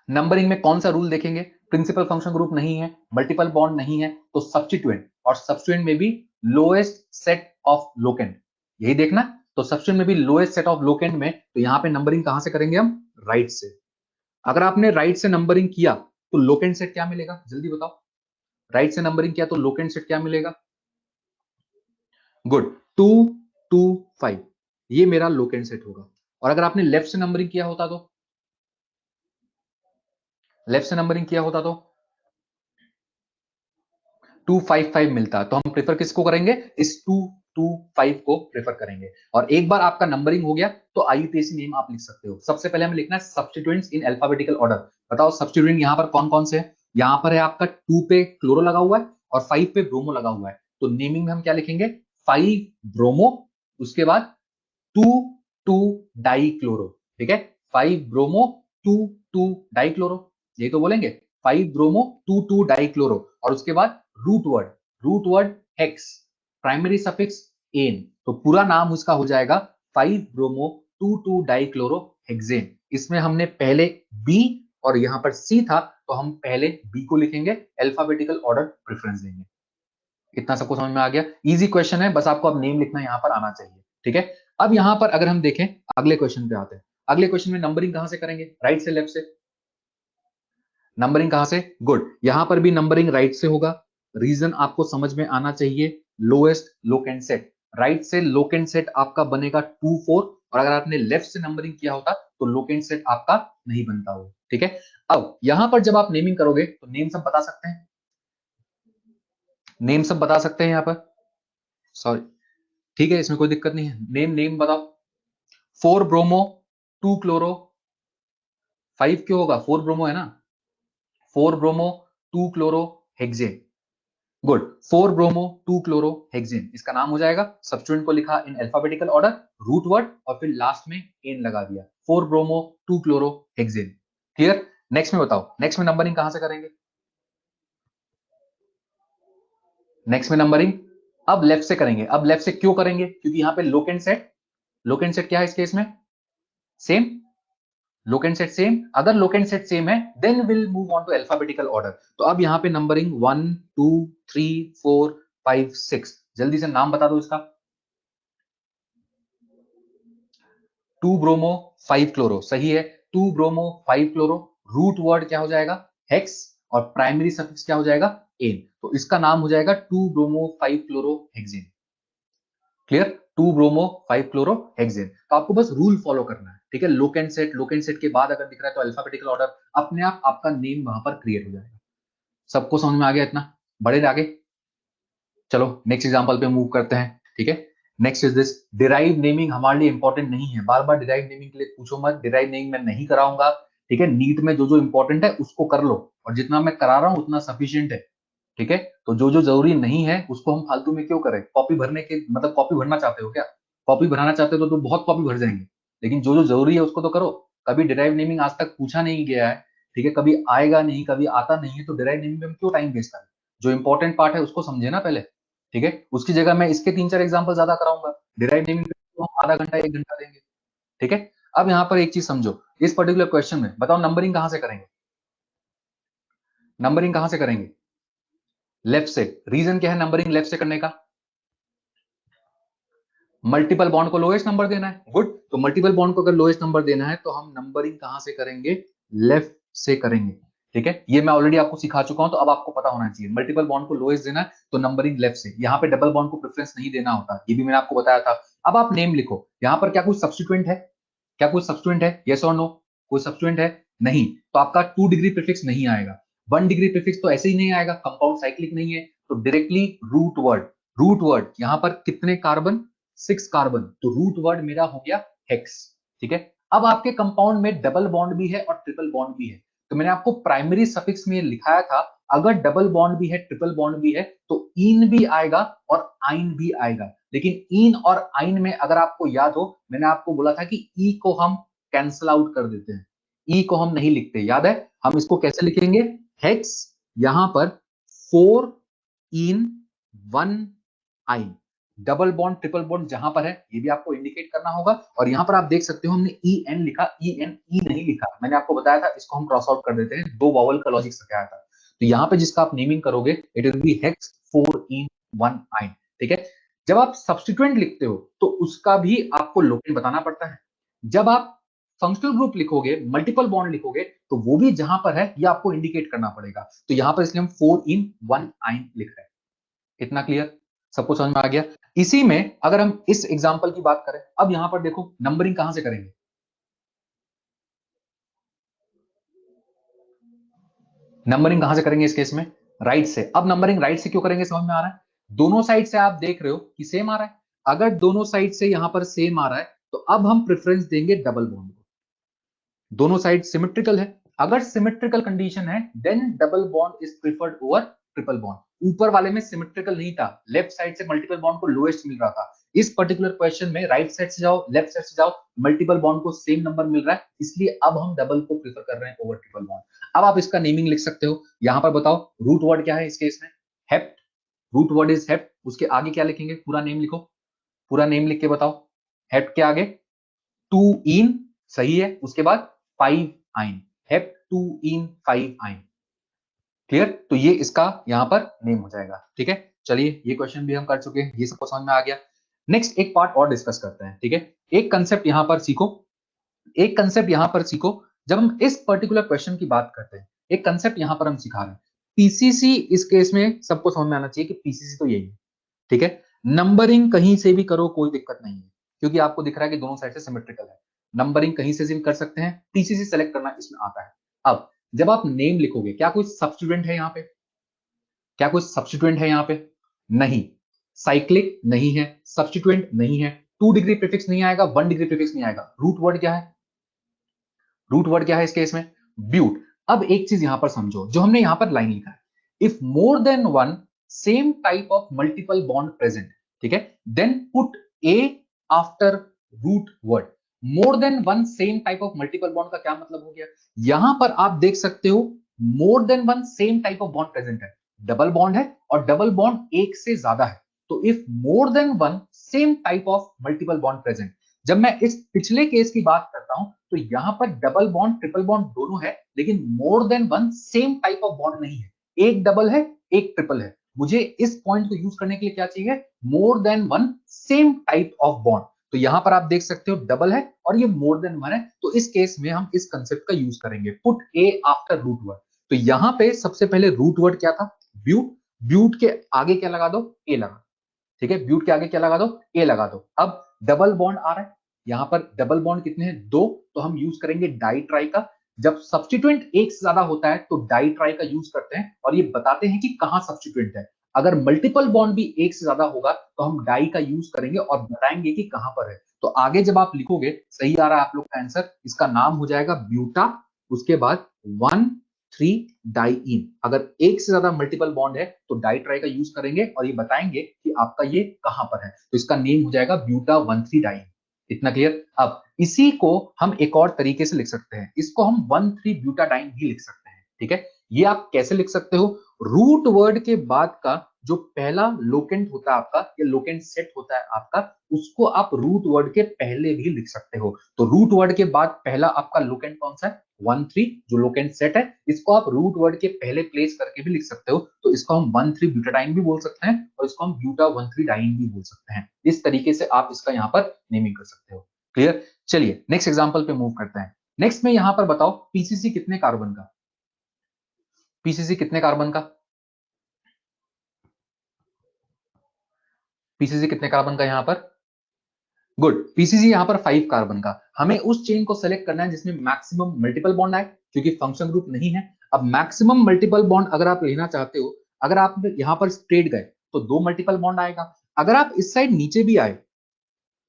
नंबरिंग में कौन सा रूल देखेंगे? प्रिंसिपल फंक्शन ग्रुप नहीं है, मल्टीपल बॉन्ड नहीं है, तो सब्स्टिट्यूएंट, और सब्स्टिट्यूएंट में भी लोएस्ट सेट ऑफ लोकेंट, यही देखना। तो सब्स्टिट्यूएंट में भी लोएस्ट सेट ऑफ लोकेंट में, तो यहां पे नंबरिंग कहां से करेंगे हम? राइट से। अगर आपने राइट से नंबरिंग किया तो लोकेंट सेट क्या मिलेगा? जल्दी बताओ। राइट से नंबरिंग किया तो लोकेंट सेट क्या मिलेगा? गुड, 2 2 5, ये मेरा लोकेंट सेट होगा। और अगर आपने लेफ्ट से नंबरिंग किया होता तो, लेफ्ट से नंबरिंग किया होता तो 255 मिलता। तो हम प्रेफर किसको करेंगे? इस 225 को प्रेफर करेंगे। और एक बार आपका नंबरिंग हो गया तो IUPAC नेम आप लिख सकते हो। सबसे पहले हमें लिखना है सब्स्टिट्यूएंट्स इन अल्फाबेटिकल ऑर्डर। बताओ सब्स्टिट्यूएंट यहां पर कौन कौन से है? यहां पर है आपका 2 पे क्लोरो लगा हुआ है और 5 पे ब्रोमो लगा हुआ है। तो नेमिंग में हम क्या लिखेंगे? 5 ब्रोमो, उसके बाद 2 2 डाई क्लोरो। ठीक है, 5 ब्रोमो 2 2 डाई क्लोरो, यही तो बोलेंगे। 5 ब्रोमो 2 2 डाई क्लोरो, और उसके बाद root word hex, primary suffix ane. तो पूरा नाम उसका हो जाएगा 5 ब्रोमो 2 2 डाई क्लोरो हेक्सेन। इसमें हमने पहले बी और यहां पर सी था, तो हम पहले बी को लिखेंगे, अल्फाबेटिकल ऑर्डर प्रेफरेंस देंगे। इतना सबको समझ में आ गया? इजी क्वेश्चन है, बस आपको अब नेम लिखना यहां पर आना चाहिए। ठीक है, अब यहां पर अगर हम देखें, अगले क्वेश्चन पे आते हैं। अगले क्वेश्चन में नंबरिंग कहां से करेंगे? राइट से लेफ्ट से? नंबरिंग कहां से? गुड, यहां पर भी नंबरिंग राइट से होगा। रीजन आपको समझ में आना चाहिए, लोएस्ट लोकेंट सेट। राइट से लोकेंट सेट आपका बनेगा 2 4, और अगर आपने लेफ्ट से नंबरिंग किया होता तो लोकेंट सेट आपका नहीं बनता हो। ठीक है, अब यहां पर जब आप नेमिंग करोगे तो नेम सब बता सकते हैं, नेम सब बता सकते हैं यहां पर, सॉरी ठीक है, इसमें कोई दिक्कत नहीं है, नेम नेम बताओ। 4 ब्रोमो 2 क्लोरो 5 क्यों होगा, 4 ब्रोमो है ना, 4 bromo 2 chloro hexane, good, 4 bromo 2 chloro hexane, इसका नाम हो जाएगा। सब्स्टिट्यूएंट को लिखा in alphabetical order, root word और फिर लास्ट में एन लगा दिया, 4 bromo 2 chloro hexane. Clear, next में बताओ, नेक्स्ट में नंबरिंग कहां से करेंगे, नेक्स्ट में नंबरिंग अब लेफ्ट से करेंगे। अब लेफ्ट से क्यों करेंगे, क्योंकि यहां पे लोकेंट सेट, लोकेंट सेट क्या है इस केस में, सेम, लोकेंट सेट सेम, अगर लोकेंट सेट सेम है then will move on to alphabetical order. तो अब यहां पे नंबरिंग 1 2 3 4 5 6, जल्दी से नाम बता दो इसका। 2 ब्रोमो 5 क्लोरो, सही है, 2 ब्रोमो 5 क्लोरो, रूट वर्ड क्या हो जाएगा, हेक्स, और प्राइमरी सफिक्स क्या हो जाएगा, एन, तो इसका नाम हो जाएगा 2 bromo 5 chloro hexane. Clear, 2 bromo 5 chloro hexane. तो आपको बस रूल फॉलो करना है, ठीक है, लोकेंट सेट, लोकेंट सेट के बाद अगर दिख रहा है तो अल्फाबेटिकल ऑर्डर, अपने आप आपका नेम वहां पर क्रिएट हो जाएगा। सबको समझ में आ गया इतना, बढ़े आगे, चलो नेक्स्ट एग्जांपल पे मूव करते हैं। ठीक है, next is this, derive naming हमारे लिए इंपॉर्टेंट नहीं है, बार बार डिराइव नेमिंग के लिए पूछो मत, डिराइव नेमिंग मैं नहीं कराऊंगा। ठीक है, नीट में जो जो इंपॉर्टेंट है उसको कर लो, और जितना मैं करा रहा हूं उतना सफिशियंट है। ठीक है, तो जो जो जरूरी नहीं है उसको हम फालतू में क्यों करें, कॉपी भरने के मतलब, कॉपी भरना चाहते हो क्या, कॉपी भराना चाहते हो तो बहुत कॉपी भर जाएंगे, लेकिन जो जो जरूरी है उसको तो करो। कभी डिराइव नेमिंग आज तक पूछा नहीं गया है, ठीक है, कभी आएगा नहीं, कभी आता नहीं है, तो डिराइव नेमिंग में हम क्यों टाइम वेस्ट करें, जो इंपॉर्टेंट पार्ट है उसको समझे ना पहले। ठीक है, उसकी जगह मैं इसके 3 4 एग्जाम्पल ज्यादा कराऊंगा, डिराइव नेमिंग तो हम आधा घंटा 1 घंटा देंगे। ठीक है, अब यहाँ पर एक चीज समझो, इस पर्टिकुलर क्वेश्चन में बताओ नंबरिंग कहां से करेंगे, नंबरिंग कहां से करेंगे, लेफ्ट से, रीजन क्या है नंबरिंग लेफ्ट से करने का, मल्टीपल बॉन्ड को लोएस्ट नंबर देना है, गुड, तो मल्टीपल बॉन्ड को अगर लोएस्ट नंबर देना है तो हम नंबरिंग कहां से करेंगे, लेफ्ट से करेंगे। ठीक है, ये मैं ऑलरेडी आपको सिखा चुका हूं, तो अब आपको पता होना चाहिए, मल्टीपल बॉन्ड को लोएस्ट देना है तो नंबरिंग लेफ्ट से, यहाँ पे डबल बॉन्ड को प्रेफरेंस नहीं देना होता, ये भी मैंने आपको बताया था। अब आप नेम लिखो, यहाँ पर क्या कुछ सब्स्टिट्यूएंट है, क्या कुछ सब्स्टिट्यूएंट है, यस और नो, कोई सब्स्टिट्यूएंट है, नहीं, तो आपका 2 डिग्री प्रीफिक्स नहीं आएगा, 1 डिग्री प्रीफिक्स तो ऐसे ही नहीं आएगा, कंपाउंड साइक्लिक नहीं है, तो directly root word, root word यहाँ पर कितने कार्बन, 6 कार्बन, तो रूट वर्ड मेरा हो गया हेक्स। ठीक है, अब आपके कंपाउंड में डबल बॉन्ड भी है और ट्रिपल बॉन्ड भी है, तो मैंने आपको प्राइमरी सफिक्स में लिखाया था, अगर डबल बॉन्ड भी है ट्रिपल बॉन्ड भी है तो इन भी आएगा और आइन भी आएगा, लेकिन इन और आइन में अगर आपको याद हो मैंने आपको बोला था कि ई को हम कैंसल आउट कर देते हैं, ई को हम नहीं लिखते, याद है, हम इसको कैसे लिखेंगे, हेक्स, यहां पर 4 इन 1 आइन, डबल बॉन्ड ट्रिपल बॉन्ड जहां पर है ये भी आपको इंडिकेट करना होगा, और यहां पर आप देख सकते हो हमने ई एन लिखा, ई एन ई नहीं लिखा, मैंने आपको बताया था इसको हम क्रॉस आउट कर देते हैं, 2 वॉवल का लॉजिक सिखाया था, तो यहाँ पे जिसका आप नेमिंग करोगे इट विल बी हेक्स 4 इन 1 आइन। ठीक है, जब आप सब्स्टिट्यूएंट लिखते हो तो उसका भी आपको लोकेंट बताना पड़ता है, जब आप फंक्शनल ग्रुप लिखोगे, मल्टीपल बॉन्ड लिखोगे, तो वो भी जहां पर है ये आपको इंडिकेट करना पड़ेगा, तो यहां पर इसलिए हम 4 इन 1 आइन लिख रहे हैं। इतना क्लियर, सबको समझ में आ गया। इसी में अगर हम इस एग्जांपल की बात करें, अब यहां पर देखो नंबरिंग कहां से करेंगे, नंबरिंग कहां से करेंगे इस केस में, राइट से। अब नंबरिंग राइट से क्यों करेंगे समझ में आ रहा है, दोनों साइड से आप देख रहे हो कि सेम आ रहा है, अगर दोनों साइड से यहां पर सेम आ रहा है तो अब हम प्रेफरेंस देंगे डबल बॉन्ड को, दोनों साइड सिमेट्रिकल है, अगर सिमेट्रिकल कंडीशन है then double bond is preferred over triple bond, ऊपर वाले में सिमेट्रिकल नहीं था, लेफ्ट साइड से मल्टीपल बॉन्ड को लोएस्ट मिल रहा था, इस पर्टिकुलर क्वेश्चन में राइट साइड से जाओ लेफ्ट साइड से जाओ, मल्टीपल बॉन्ड को सेम नंबर मिल रहा है, इसलिए अब हम डबल को प्रेफर कर रहे हैं ओवर ट्रिपल बॉन्ड। अब आप इसका नेमिंग लिख सकते हो, यहां पर बताओ रूट वर्ड क्या है इस केस में, hept, root word is hept, उसके आगे क्या लिखेंगे, पूरा नेम लिखो, पूरा नेम लिख के बताओ, हेप्ट के आगे 2 इन, सही है, उसके बाद 5 आइन, हेप 2 इन 5 आइन, क्लियर, तो ये इसका यहां पर नेम हो जाएगा। ठीक है, चलिए ये क्वेश्चन भी हम कर चुके हैं, ये सबको समझ में आ गया। नेक्स्ट एक पार्ट और डिस्कस करते हैं। ठीक है, एक कंसेप्ट यहां पर सीखो, एक कंसेप्ट यहां पर सीखो, जब हम इस पर्टिकुलर क्वेश्चन की बात करते हैं एक कंसेप्ट यहां पर हम सिखा रहे हैं, पीसीसी, इस केस में सबको समझ में आना चाहिए कि पीसीसी तो यही है। ठीक है, नंबरिंग कहीं से भी करो कोई दिक्कत नहीं है, क्योंकि आपको दिख रहा है कि दोनों साइड से सिमेट्रिकल है। नंबरिंग कहीं से भी कर सकते हैं, पीसीसी सेलेक्ट करना इसमें आता है। अब जब आप नेम लिखोगे, क्या कोई सब्स्टिट्यूएंट है यहाँ पे? क्या कोई सब्स्टिट्यूएंट है यहाँ पे? नहीं। साइक्लिक नहीं है, सब्स्टिट्यूएंट नहीं है, 2 डिग्री प्रीफिक्स नहीं आएगा, 1 डिग्री प्रीफिक्स नहीं आएगा। रूट वर्ड क्या है? रूट वर्ड क्या है इस केस में? ब्यूट। अब एक चीज यहां पर समझो, जो हमने यहां पर लाइन लिखा है, if more than one same type of multiple bond present, ठीक है, then put a after root word. More than one same type of multiple bond का क्या मतलब हो गया? यहां पर आप देख सकते हो मोर than one same type of bond present है, डबल बॉन्ड है और डबल बॉन्ड एक से ज्यादा है। तो if more than one same type of multiple bond present, जब मैं इस पिछले केस की बात करता हूं तो यहां पर डबल बॉन्ड ट्रिपल बॉन्ड दोनों है, लेकिन मोर than one same type of bond नहीं है। एक डबल है, एक ट्रिपल है। मुझे इस पॉइंट को यूज करने के लिए क्या चाहिए? मोर than one same type of bond. तो यहां पर आप देख सकते हो डबल है और ये मोर देन वन है, तो इस केस में हम इस कंसेप्ट का यूज करेंगे, put a after root word. तो यहां पे सबसे पहले रूट वर्ड क्या था? ब्यूट। ब्यूट के आगे क्या लगा दो? ए लगा। ठीक है, ब्यूट के आगे क्या लगा दो? ए लगा दो। अब डबल बॉन्ड आ रहा है, यहां पर डबल बॉन्ड कितने हैं? 2, तो हम यूज करेंगे डाई ट्राई का। जब सब्स्टिट्यूएंट एक से ज्यादा होता है तो डाई ट्राई का यूज करते हैं और ये बताते हैं कि कहां सब्स्टिट्यूएंट है। अगर मल्टीपल बॉन्ड भी एक से ज्यादा होगा तो हम डाई का यूज करेंगे और बताएंगे कि कहां पर है। तो आगे जब आप लिखोगे, सही आ रहा है आप लोग का आंसर, इसका नाम हो जाएगा ब्यूटा, उसके बाद 1,3 डाइईन। अगर एक से ज्यादा मल्टीपल बॉन्ड है तो डाई ट्राई का यूज करेंगे और ये बताएंगे कि आपका ये कहां पर है, तो इसका नेम हो जाएगा ब्यूटा 1,3 डाइईन। इतना क्लियर? अब इसी को हम एक और तरीके से लिख सकते हैं, इसको हम 1,3 ब्यूटाडाइन भी लिख सकते हैं। ठीक है, ये आप कैसे लिख सकते हो? रूट वर्ड के बाद का जो पहला लोकेंट होता है आपका, या लोकेंट सेट होता है आपका, उसको आप रूट वर्ड के पहले भी लिख सकते हो। तो रूट वर्ड के बाद पहला आपका लोकेंट कौन सा है? 1,3 जो लोकेंट सेट है, इसको आप रूट वर्ड के पहले प्लेस करके भी लिख सकते हो। तो इसको हम 1,3 ब्यूटाडाइन भी बोल सकते हैं और इसको हम ब्यूटा 1,3 डाइन भी बोल सकते हैं। इस तरीके से आप इसका यहाँ पर नेमिंग कर सकते हो। क्लियर? चलिए नेक्स्ट एग्जांपल पे मूव करते हैं। नेक्स्ट में यहां पर बताओ पीसीसी कितने कार्बन का? पीसीसी कितने कार्बन का? पीसीसी कितने कार्बन का यहां पर? गुड, पीसीसी यहां पर 5 कार्बन का। हमें उस चेन को सेलेक्ट करना है जिसमें मैक्सिमम मल्टीपल बॉन्ड आए, क्योंकि फंक्शन ग्रुप नहीं है। अब मैक्सिमम मल्टीपल बॉन्ड अगर आप लेना चाहते हो, अगर आप यहां पर स्ट्रेट गए तो 2 मल्टीपल बॉन्ड आएगा। अगर आप इस साइड नीचे भी आए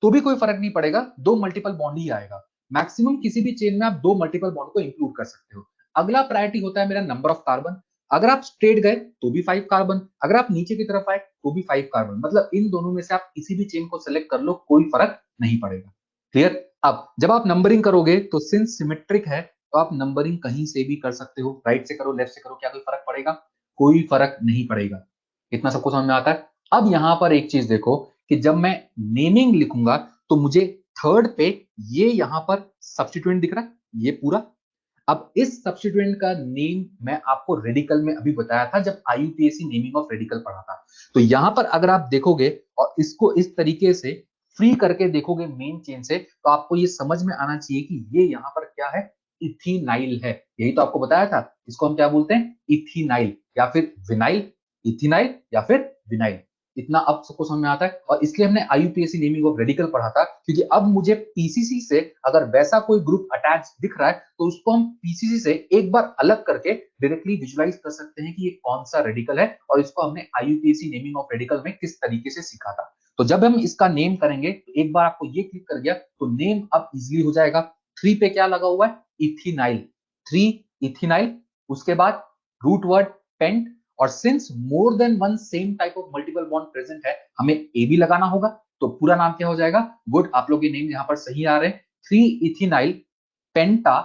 तो भी कोई फर्क नहीं पड़ेगा, 2 मल्टीपल बॉन्ड ही आएगा। मैक्सिमम किसी भी चेन में आप 2 मल्टीपल बॉन्ड को इंक्लूड कर सकते हो। अगला प्रायोरिटी होता है मेरा नंबर ऑफ कार्बन। अगर आप स्ट्रेट गए तो भी 5 कार्बन, अगर आप नीचे की तरफ आए तो भी 5 कार्बन, मतलब इन दोनों में से आप किसी भी चेन को सेलेक्ट कर लो, कोई फर्क नहीं पड़ेगा। क्लियर? अब जब आप नंबरिंग करोगे तो सिंस सिमेट्रिक है तो आप नंबरिंग कहीं से भी कर सकते हो, राइट से करो, लेफ्ट से करो, क्या कोई फर्क पड़ेगा? कोई फर्क नहीं पड़ेगा। इतना सबको समझ में आता है? अब यहां पर एक चीज देखो कि जब मैं नेमिंग लिखूंगा तो मुझे थर्ड पे ये यहां पर सब्स्टिट्यूएंट दिख रहा है, ये पूरा। अब इस सब्स्टिट्यूएंट का नेम मैं आपको रेडिकल में अभी बताया था जब आईयूपीएसी नेमिंग ऑफ रेडिकल पढ़ा था। तो यहां पर अगर आप देखोगे और इसको इस तरीके से फ्री करके देखोगे मेन चेन से, तो आपको ये समझ में आना चाहिए कि ये यहां पर क्या है? इथिनाइल है। यही तो आपको बताया था, इसको हम क्या बोलते हैं? इथिनाइल या फिर विनाइल। इथिनाइल या फिर विनाइल। इतना अब सबको समझ में आता है। और इसलिए हमने आईयूपीएसी नेमिंग ऑफ रेडिकल पढ़ा था, क्योंकि अब मुझे पीसीसी से अगर वैसा कोई ग्रुप अटैच दिख रहा है तो उसको हम पीसीसी से एक बार अलग करके डायरेक्टली विजुलाइज कर सकते हैं कि ये कौन सा रेडिकल है, और इसको हमने आईयूपीएसी नेमिंग ऑफ रेडिकल में किस तरीके से सीखा था। तो जब हम इसका नेम करेंगे तो एक बार आपको ये क्लिक कर गया तो नेम अब इजिली हो जाएगा। 3 पे क्या लगा हुआ है? इथिनाइल। 3 इथिनाइल, उसके बाद रूट वर्ड पेंट, और since more than one same type of multiple bond present है, हमें ए भी लगाना होगा। तो पूरा नाम क्या हो जाएगा? गुड, आप लोग ये नेम यहां पर सही आ रहे हैं। 3 इथिनाइल पेंटा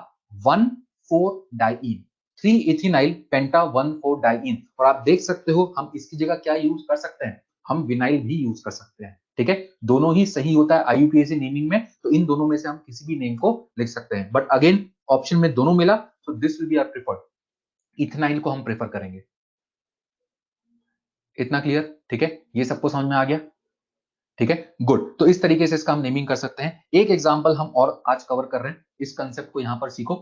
1,4 डाइईन। 3 इथिनाइल पेंटा 1,4 डाइईन। और आप देख सकते हो हम इसकी जगह क्या यूज कर सकते हैं? हम विनाइल भी यूज कर सकते हैं। ठीक है, दोनों ही सही होता है आईयूपीएसी नेमिंग में, तो इन दोनों में से हम किसी भी नेम को लिख सकते हैं। बट अगेन ऑप्शन में दोनों मिला तो this will be our preferred. Ethenyl को हम प्रेफर करेंगे। इतना क्लियर? ठीक है, ये सबको समझ में आ गया? ठीक है, गुड। तो इस तरीके से इसका हम नेमिंग कर सकते हैं। एक एग्जांपल हम और आज कवर कर रहे हैं, इस कंसेप्ट को यहां पर सीखो।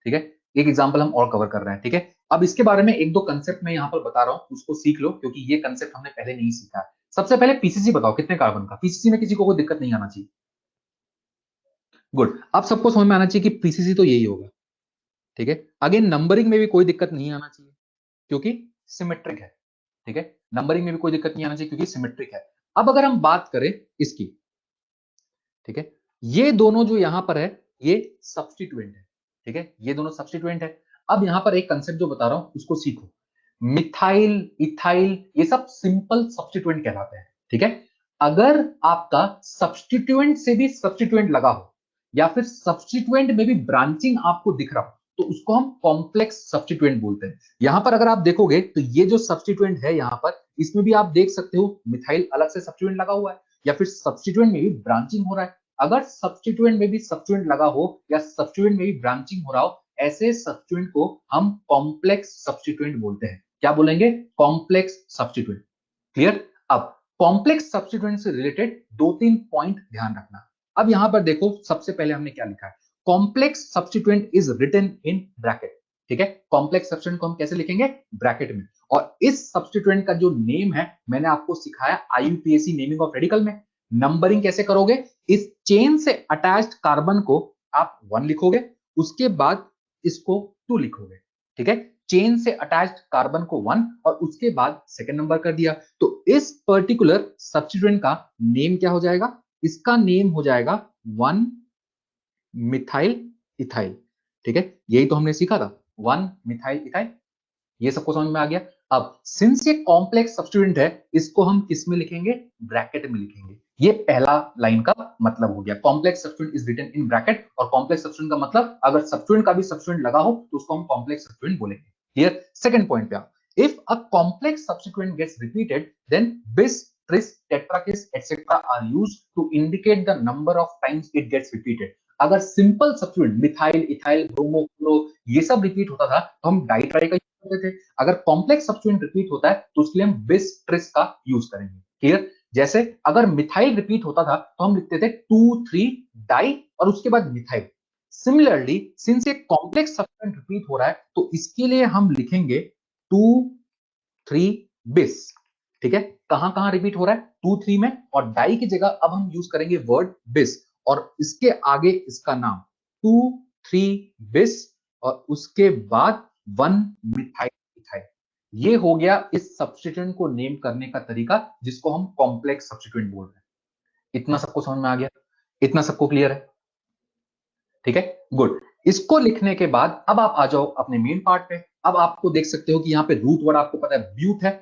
ठीक है, एक एग्जांपल हम और कवर कर रहे हैं। ठीक है, अब इसके बारे में एक दो कंसेप्ट मैं यहां पर बता रहा हूं, उसको सीख लो, क्योंकि ये कंसेप्ट हमने पहले नहीं सीखा है। सबसे पहले पीसीसी बताओ कितने कार्बन का? पीसीसी में किसी को कोई दिक्कत नहीं आना चाहिए। गुड, अब सबको समझ में आना चाहिए कि पीसीसी तो यही होगा, ठीक है। अगेन नंबरिंग में भी कोई दिक्कत नहीं आना चाहिए क्योंकि सिमेट्रिक है, ठीक है। नंबरिंग में भी कोई दिक्कत नहीं आना चाहिए क्योंकि सिमेट्रिक है। अब अगर हम बात करें इसकी, ठीक है, ये दोनों जो यहां पर है ये सब्स्टिट्यूएंट है, ठीक है, ये दोनों सब्स्टिट्यूएंट है। अब यहां पर एक कंसेप्ट जो बता रहा हूं उसको सीखो। मिथाइल, इथाइल, ये सब सिंपल सब्स्टिट्यूएंट कहलाते हैं, ठीक है। अगर आपका सब्स्टिट्यूएंट से भी सब्स्टिट्यूएंट लगा हो या फिर सब्स्टिट्यूएंट में भी ब्रांचिंग आपको दिख रहा हो तो उसको हम कॉम्प्लेक्स सब्स्टिट्यूएंट बोलते हैं। यहां पर अगर आप देखोगे तो ये जो सब्स्टिट्यूएंट है यहां पर, इसमें भी आप देख सकते हो मिथाइल अलग से सब्स्टिट्यूएंट लगा हुआ है या फिर सब्स्टिट्यूएंट में भी ब्रांचिंग हो रहा है। अगर सब्स्टिट्यूएंट में भी सब्स्टिट्यूएंट लगा हो या सब्स्टिट्यूएंट में भी ब्रांचिंग हो रहा हो, ऐसे सब्स्टिट्यूएंट को हम कॉम्प्लेक्स सब्स्टिट्यूएंट बोलते हैं। क्या बोलेंगे? Complex substituent. क्लियर? अब कॉम्प्लेक्स सब्स्टिट्यूएंट से रिलेटेड दो तीन पॉइंट ध्यान रखना। अब यहां पर देखो सबसे पहले हमने क्या लिखा है, complex substituent is written in bracket, ठीक है। कॉम्प्लेक्स सब्स्टिट्यूएंट को हम कैसे लिखेंगे? ब्रैकेट में। और इस सब्स्टिट्यूएंट का जो नेम है मैंने आपको सिखाया आईयूपीएसी नेमिंग ऑफ रेडिकल में। नंबरिंग कैसे करोगे? इस चेन से अटैच्ड कार्बन को आप 1 लिखोगे, उसके बाद इसको 2 लिखोगे, ठीक है। चेन से अटैच्ड कार्बन को 1 और उसके बाद सेकंड नंबर कर दिया, तो इस पर्टिकुलर सब्स्टिट्यूएंट का नेम क्या हो जाएगा? इसका नेम हो जाएगा 1 मिथाइल इथाइल, ठीक है। यही तो हमने सीखा था, 1 मिथाइल इथाइल। ये सबको समझ में आ गया। अब सिंस ये कॉम्प्लेक्स सब्स्टिट्यूएंट है, इसको हम किस में लिखेंगे? ब्रैकेट में लिखेंगे। ये पहला लाइन का मतलब हो गया, complex substituent is written in bracket. और कॉम्प्लेक्स सब्स्टिट्यूएंट का मतलब अगर सब्स्टिट्यूएंट का भी सब्स्टिट्यूएंट लगा हो तो उसको हम कॉम्प्लेक्स सब्स्टिट्यूएंट बोलेंगे। क्लियर? सेकंड पॉइंट पे आओ। If a complex substituent gets repeated then bis, tris, tetrakis etcetera are used to indicate the number of times it gets repeated. अगर simple substituent methyl, ethyl, bromo, chloro ये सब repeat होता था तो हम die tri का use करते थे। अगर कॉम्प्लेक्स सब्स्टिट्यूएंट रिपीट होता है तो उसके लिए हम बिस, ट्रिस का यूज करेंगे। क्लियर? जैसे अगर मिथाइल रिपीट होता था तो हम लिखते थे 2 3 डाई और उसके बाद मिथाइल। सिमिलरली सिंस ये कॉम्प्लेक्स सब्स्टिट्यूएंट रिपीट हो रहा है तो इसके लिए हम लिखेंगे 2 3 बिस, ठीक है। कहां कहां रिपीट हो रहा है? 2 3 में। और डाई की जगह अब हम यूज करेंगे वर्ड बिस और इसके आगे इसका नाम 2 3 बिस और उसके बाद 1 मिथाइल इथाइल। ये हो गया इस सब्स्टिट्यूएंट को नेम करने का तरीका जिसको हम कॉम्प्लेक्स सब्स्टिट्यूएंट बोल रहे हैं। इतना सबको समझ में आ गया? इतना सबको क्लियर है? ठीक है, गुड। इसको लिखने के बाद अब आप आ जाओ अपने मेन पार्ट पे। अब आपको देख सकते हो कि यहाँ पे रूट वर्ड आपको पता है ब्यूट है,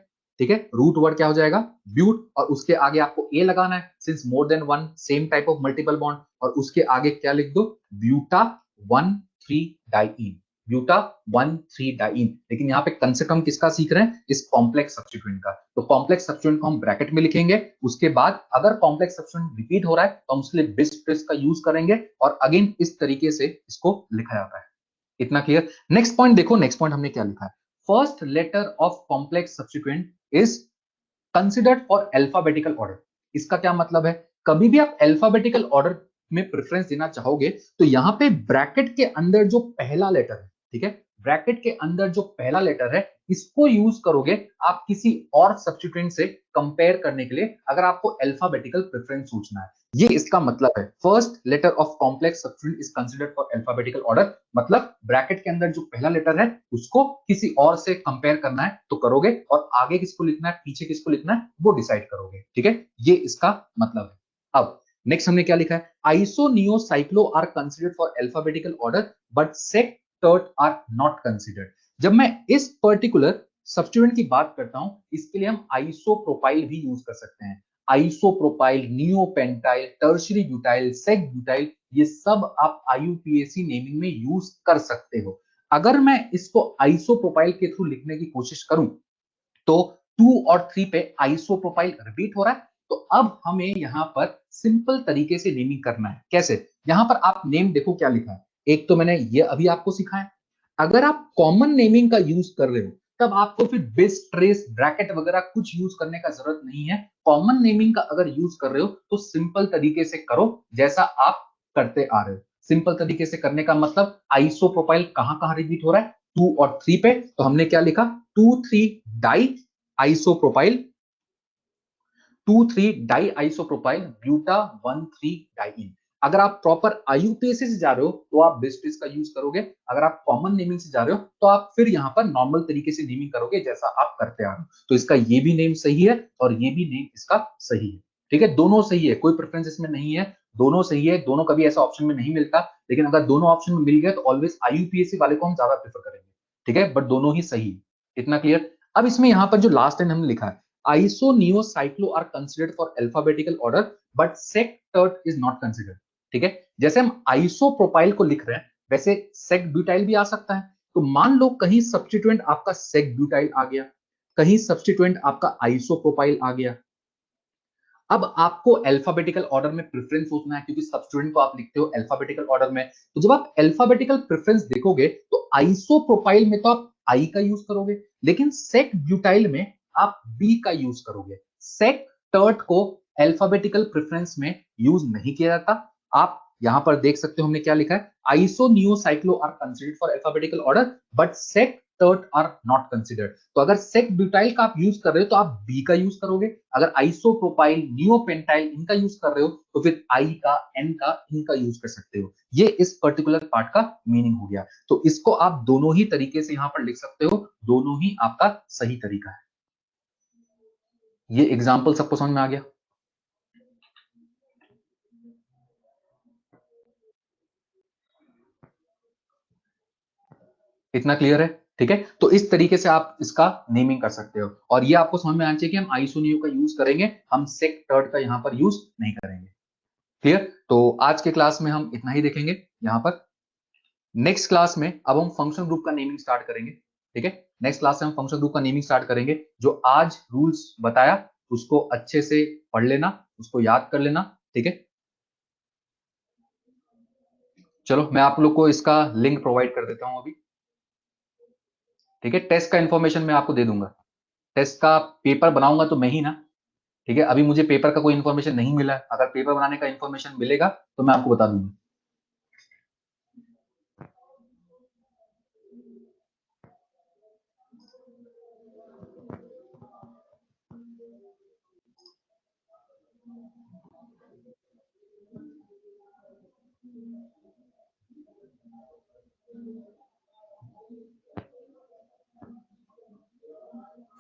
ठीक है। रूट वर्ड क्या हो जाएगा? ब्यूट। और उसके आगे आपको ए लगाना है since more than one same type of multiple bond. और उसके आगे क्या लिख दो? Buta 1,3 diene, buta 1,3 diene. लेकिन यहाँ पे कंसेप्ट हम किसका सीख रहे हैं? इस कॉम्प्लेक्स सब्स्टिट्यूएंट का। तो कॉम्प्लेक्स सब्स्टिट्यूएंट को हम ब्रैकेट में लिखेंगे। उसके बाद अगर कॉम्प्लेक्स सब्स्टिट्यूएंट रिपीट हो रहा है तो हम उसके लिए बिस ट्रिस का यूज करेंगे और अगेन इस तरीके से इसको लिखा जाता है। इतना क्लियर? नेक्स्ट पॉइंट देखो, नेक्स्ट पॉइंट हमने क्या लिखा है? First letter of complex substituent is considered for alphabetical order. इसका क्या मतलब है? कभी भी आप अल्फाबेटिकल ऑर्डर में प्रेफरेंस देना चाहोगे तो यहां पे ब्रैकेट के अंदर जो पहला लेटर है, ठीक है, ब्रैकेट के अंदर जो पहला लेटर है इसको यूज करोगे आप किसी और सब्स्टिट्यूएंट से कंपेयर करने के लिए, अगर आपको अल्फाबेटिकल प्रेफरेंस सोचना है। ये इसका मतलब है, first letter of complex substituent is considered for alphabetical order. मतलब ब्रैकेट के अंदर जो पहला लेटर है उसको किसी और से कंपेयर करना है तो करोगे, और आगे किसको लिखना है पीछे किसको लिखना है वो डिसाइड करोगे, ठीक है। ये इसका मतलब है। अब नेक्स्ट हमने क्या लिखा है? Iso neo cyclo are considered for alphabetical order but sec tert are not considered. जब मैं इस पर्टिकुलर सब्स्टिट्यूएंट की बात करता हूं इसके लिए हम आइसोप्रोपाइल भी यूज कर सकते हैं। Isopropyl, neopentyl, tertiary butyl, sec butyl, ये सब आप आईयूपीएसी नेमिंग में यूज कर सकते हो। अगर मैं इसको आइसोप्रोपाइल के थ्रू लिखने की कोशिश करूं तो 2 और 3 पे आइसोप्रोपाइल रिपीट हो रहा है, तो अब हमें यहां पर सिंपल तरीके से नेमिंग करना है। कैसे? यहां पर आप नेम देखो क्या लिखा है। एक तो मैंने ये अभी आपको सिखाया। अगर आप कॉमन नेमिंग का यूज कर रहे हो तब आपको फिर बिस, ट्रेस, ब्रैकेट वगैरह कुछ यूज करने का जरूरत नहीं है। कॉमन नेमिंग का अगर यूज कर रहे हो तो सिंपल तरीके से करो जैसा आप करते आ रहे हो। सिंपल तरीके से करने का मतलब आइसोप्रोपाइल कहां कहां रिपीट हो रहा है? 2 और 3 पे, तो हमने क्या लिखा? 2 3 di isopropyl, 2 3 di isopropyl buta 1 3 diene. अगर आप प्रॉपर आईयूपीएसी से जा रहे हो तो आप बेस्टिस का यूज करोगे, अगर आप कॉमन नेमिंग से जा रहे हो तो आप फिर यहाँ पर नॉर्मल तरीके से नेमिंग करोगे जैसा आप करते आ रहे हो। तो इसका ये भी नेम सही है और ये भी नेम इसका सही है, ठीक है, दोनों सही है, कोई प्रेफरेंस इसमें नहीं है, दोनों सही है, दोनों कभी ऐसा ऑप्शन में नहीं मिलता, लेकिन अगर दोनों ऑप्शन में मिल गया तो ऑलवेज आईयूपीएसी वाले को हम ज्यादा प्रेफर करेंगे, ठीक है, बट दोनों ही सही है, इतना क्लियर। अब इसमें यहाँ पर जो लास्ट एंड हमने लिखा है, iso neo cyclo are considered for alphabetical order but sec tert is not considered, ठीक है, जैसे हम आइसोप्रोपाइल को लिख रहे हैं वैसे सेक ब्यूटाइल भी आ सकता है। तो मान लो कहीं सब्स्टिट्यूएंट आपका सेक ब्यूटाइल आ गया, कहीं सब्स्टिट्यूएंट आपका आइसोप्रोपाइल आ गया, अब आपको अल्फाबेटिकल ऑर्डर में प्रेफरेंस सोचना है क्योंकि सब्स्टिट्यूएंट को आप लिखते हो अल्फाबेटिकल ऑर्डर में, तो जब आप अल्फाबेटिकल प्रेफरेंस देखोगे तो आइसोप्रोपाइल में तो आप आई का यूज करोगे, लेकिन सेक ब्यूटाइल में आप बी का यूज करोगे। सेक टर्ट को अल्फाबेटिकल प्रेफरेंस में यूज नहीं किया जाता। आप यहां पर देख सकते हो हमने क्या लिखा है, iso neo cyclo are considered for alphabetical order but sec tert are not considered. तो अगर सेक ब्यूटाइल का आप यूज कर रहे हो तो आप बी का यूज करोगे, अगर आइसोप्रोपाइल नियोपेंटाइल इनका यूज कर रहे हो तो फिर आई का एन का इनका यूज कर सकते हो। ये इस पर्टिकुलर पार्ट का मीनिंग हो गया। तो इसको आप दोनों ही तरीके से यहां पर लिख सकते हो, दोनों ही आपका सही तरीका है। ये एग्जाम्पल सबको समझ में आ गया? इतना क्लियर है? ठीक है, तो इस तरीके से आप इसका नेमिंग कर सकते हो और ये आपको समझ में आना चाहिए कि हम आइसोनियो का यूज करेंगे, हम सेक टर्ड का यहां पर यूज नहीं करेंगे। क्लियर? तो आज के क्लास में हम इतना ही देखेंगे यहां पर। नेक्स्ट क्लास में अब हम फंक्शन ग्रुप का नेमिंग स्टार्ट करेंगे, ठीक है, नेक्स्ट क्लास में हम फंक्शन ग्रुप का नेमिंग स्टार्ट करेंगे। जो आज रूल्स बताया उसको अच्छे से पढ़ लेना, उसको याद कर लेना, ठीक है। चलो मैं आप लोग को इसका लिंक प्रोवाइड कर देता हूं अभी, ठीक है, टेस्ट का इंफॉर्मेशन मैं आपको दे दूंगा, टेस्ट का पेपर बनाऊंगा तो मैं ही ना, ठीक है, अभी मुझे पेपर का कोई इन्फॉर्मेशन नहीं मिला है, अगर पेपर बनाने का इन्फॉर्मेशन मिलेगा तो मैं आपको बता दूंगा।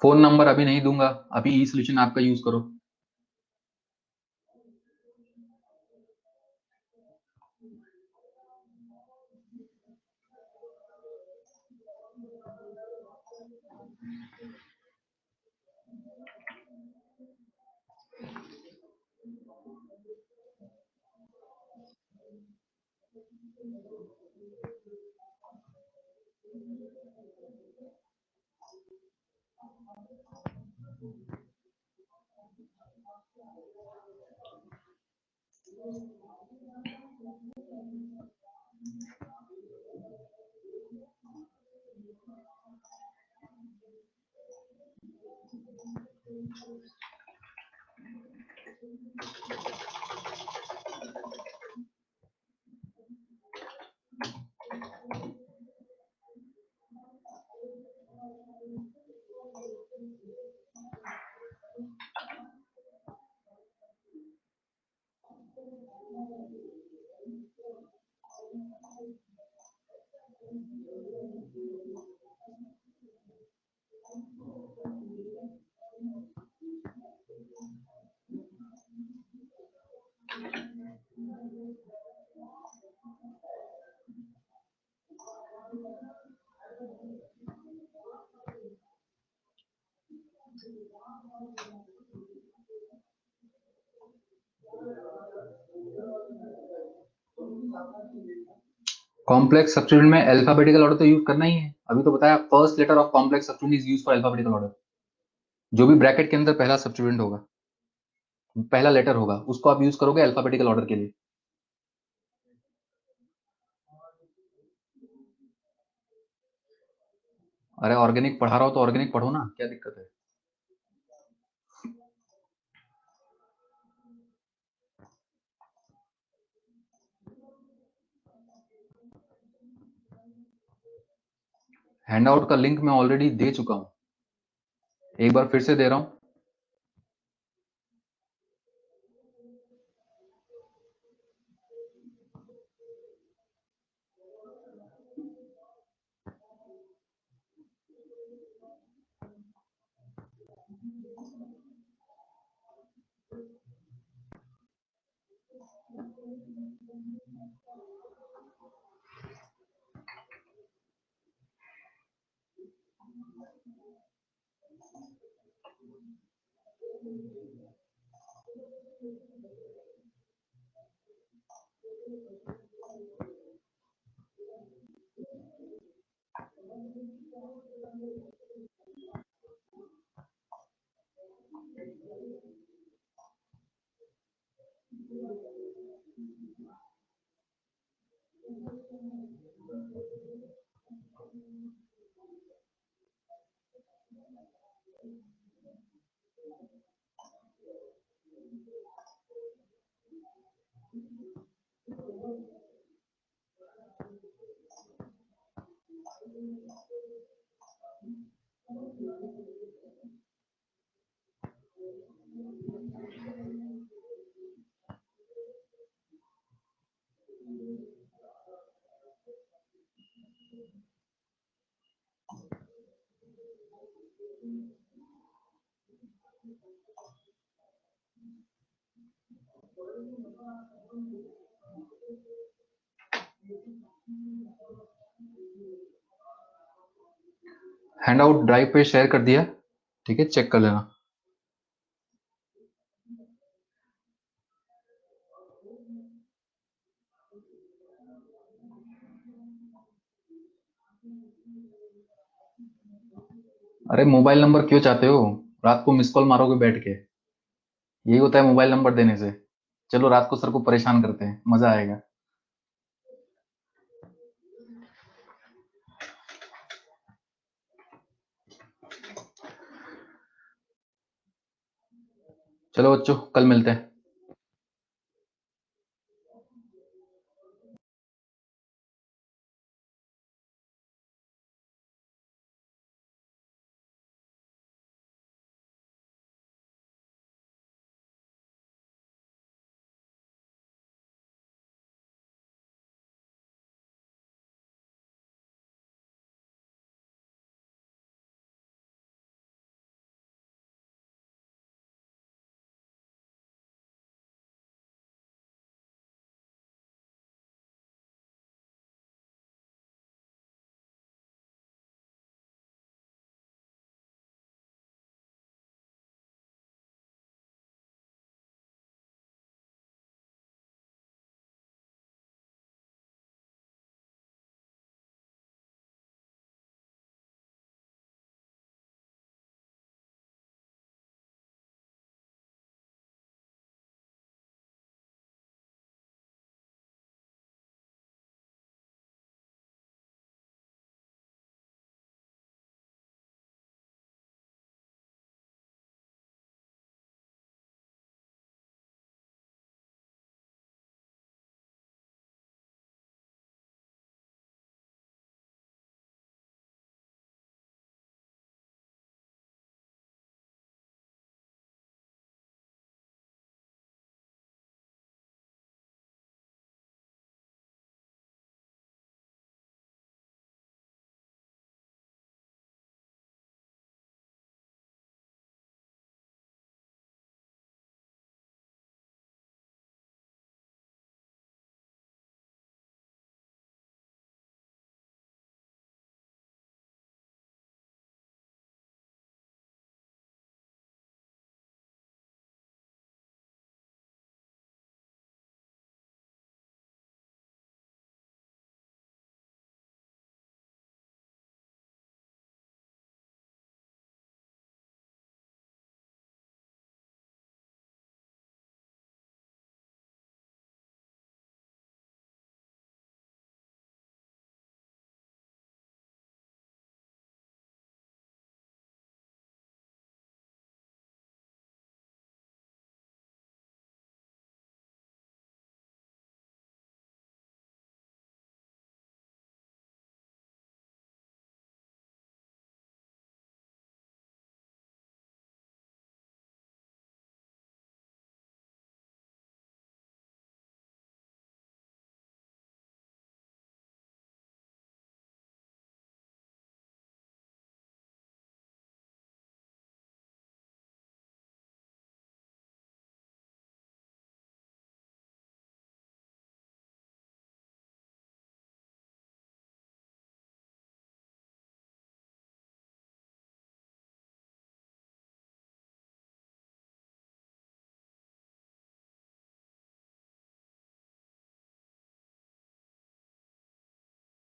फोन नंबर अभी नहीं दूंगा, अभी ई सोल्यूशन आपका यूज करो। कॉम्प्लेक्स सब्स्टिट्यूएंट में अल्फाबेटिकल ऑर्डर तो यूज करना ही है, अभी तो बताया first letter of complex substituent is used for alphabetical order. जो भी ब्रैकेट के अंदर पहला सब्स्टिट्यूएंट होगा, पहला लेटर होगा, उसको आप यूज करोगे अल्फाबेटिकल ऑर्डर के लिए। अरे ऑर्गेनिक पढ़ा रहा हो तो ऑर्गेनिक पढ़ो ना, क्या दिक्कत है? हैंडआउट का लिंक मैं ऑलरेडी दे चुका हूं, एक बार फिर से दे रहा हूं। हैंड आउट ड्राइव पे शेयर कर दिया, ठीक है, चेक कर लेना। अरे मोबाइल नंबर क्यों चाहते हो? रात को मिस कॉल मारोगे बैठ के, यही होता है मोबाइल नंबर देने से। चलो रात को सर को परेशान करते हैं, मजा आएगा। चलो बच्चों, कल मिलते हैं।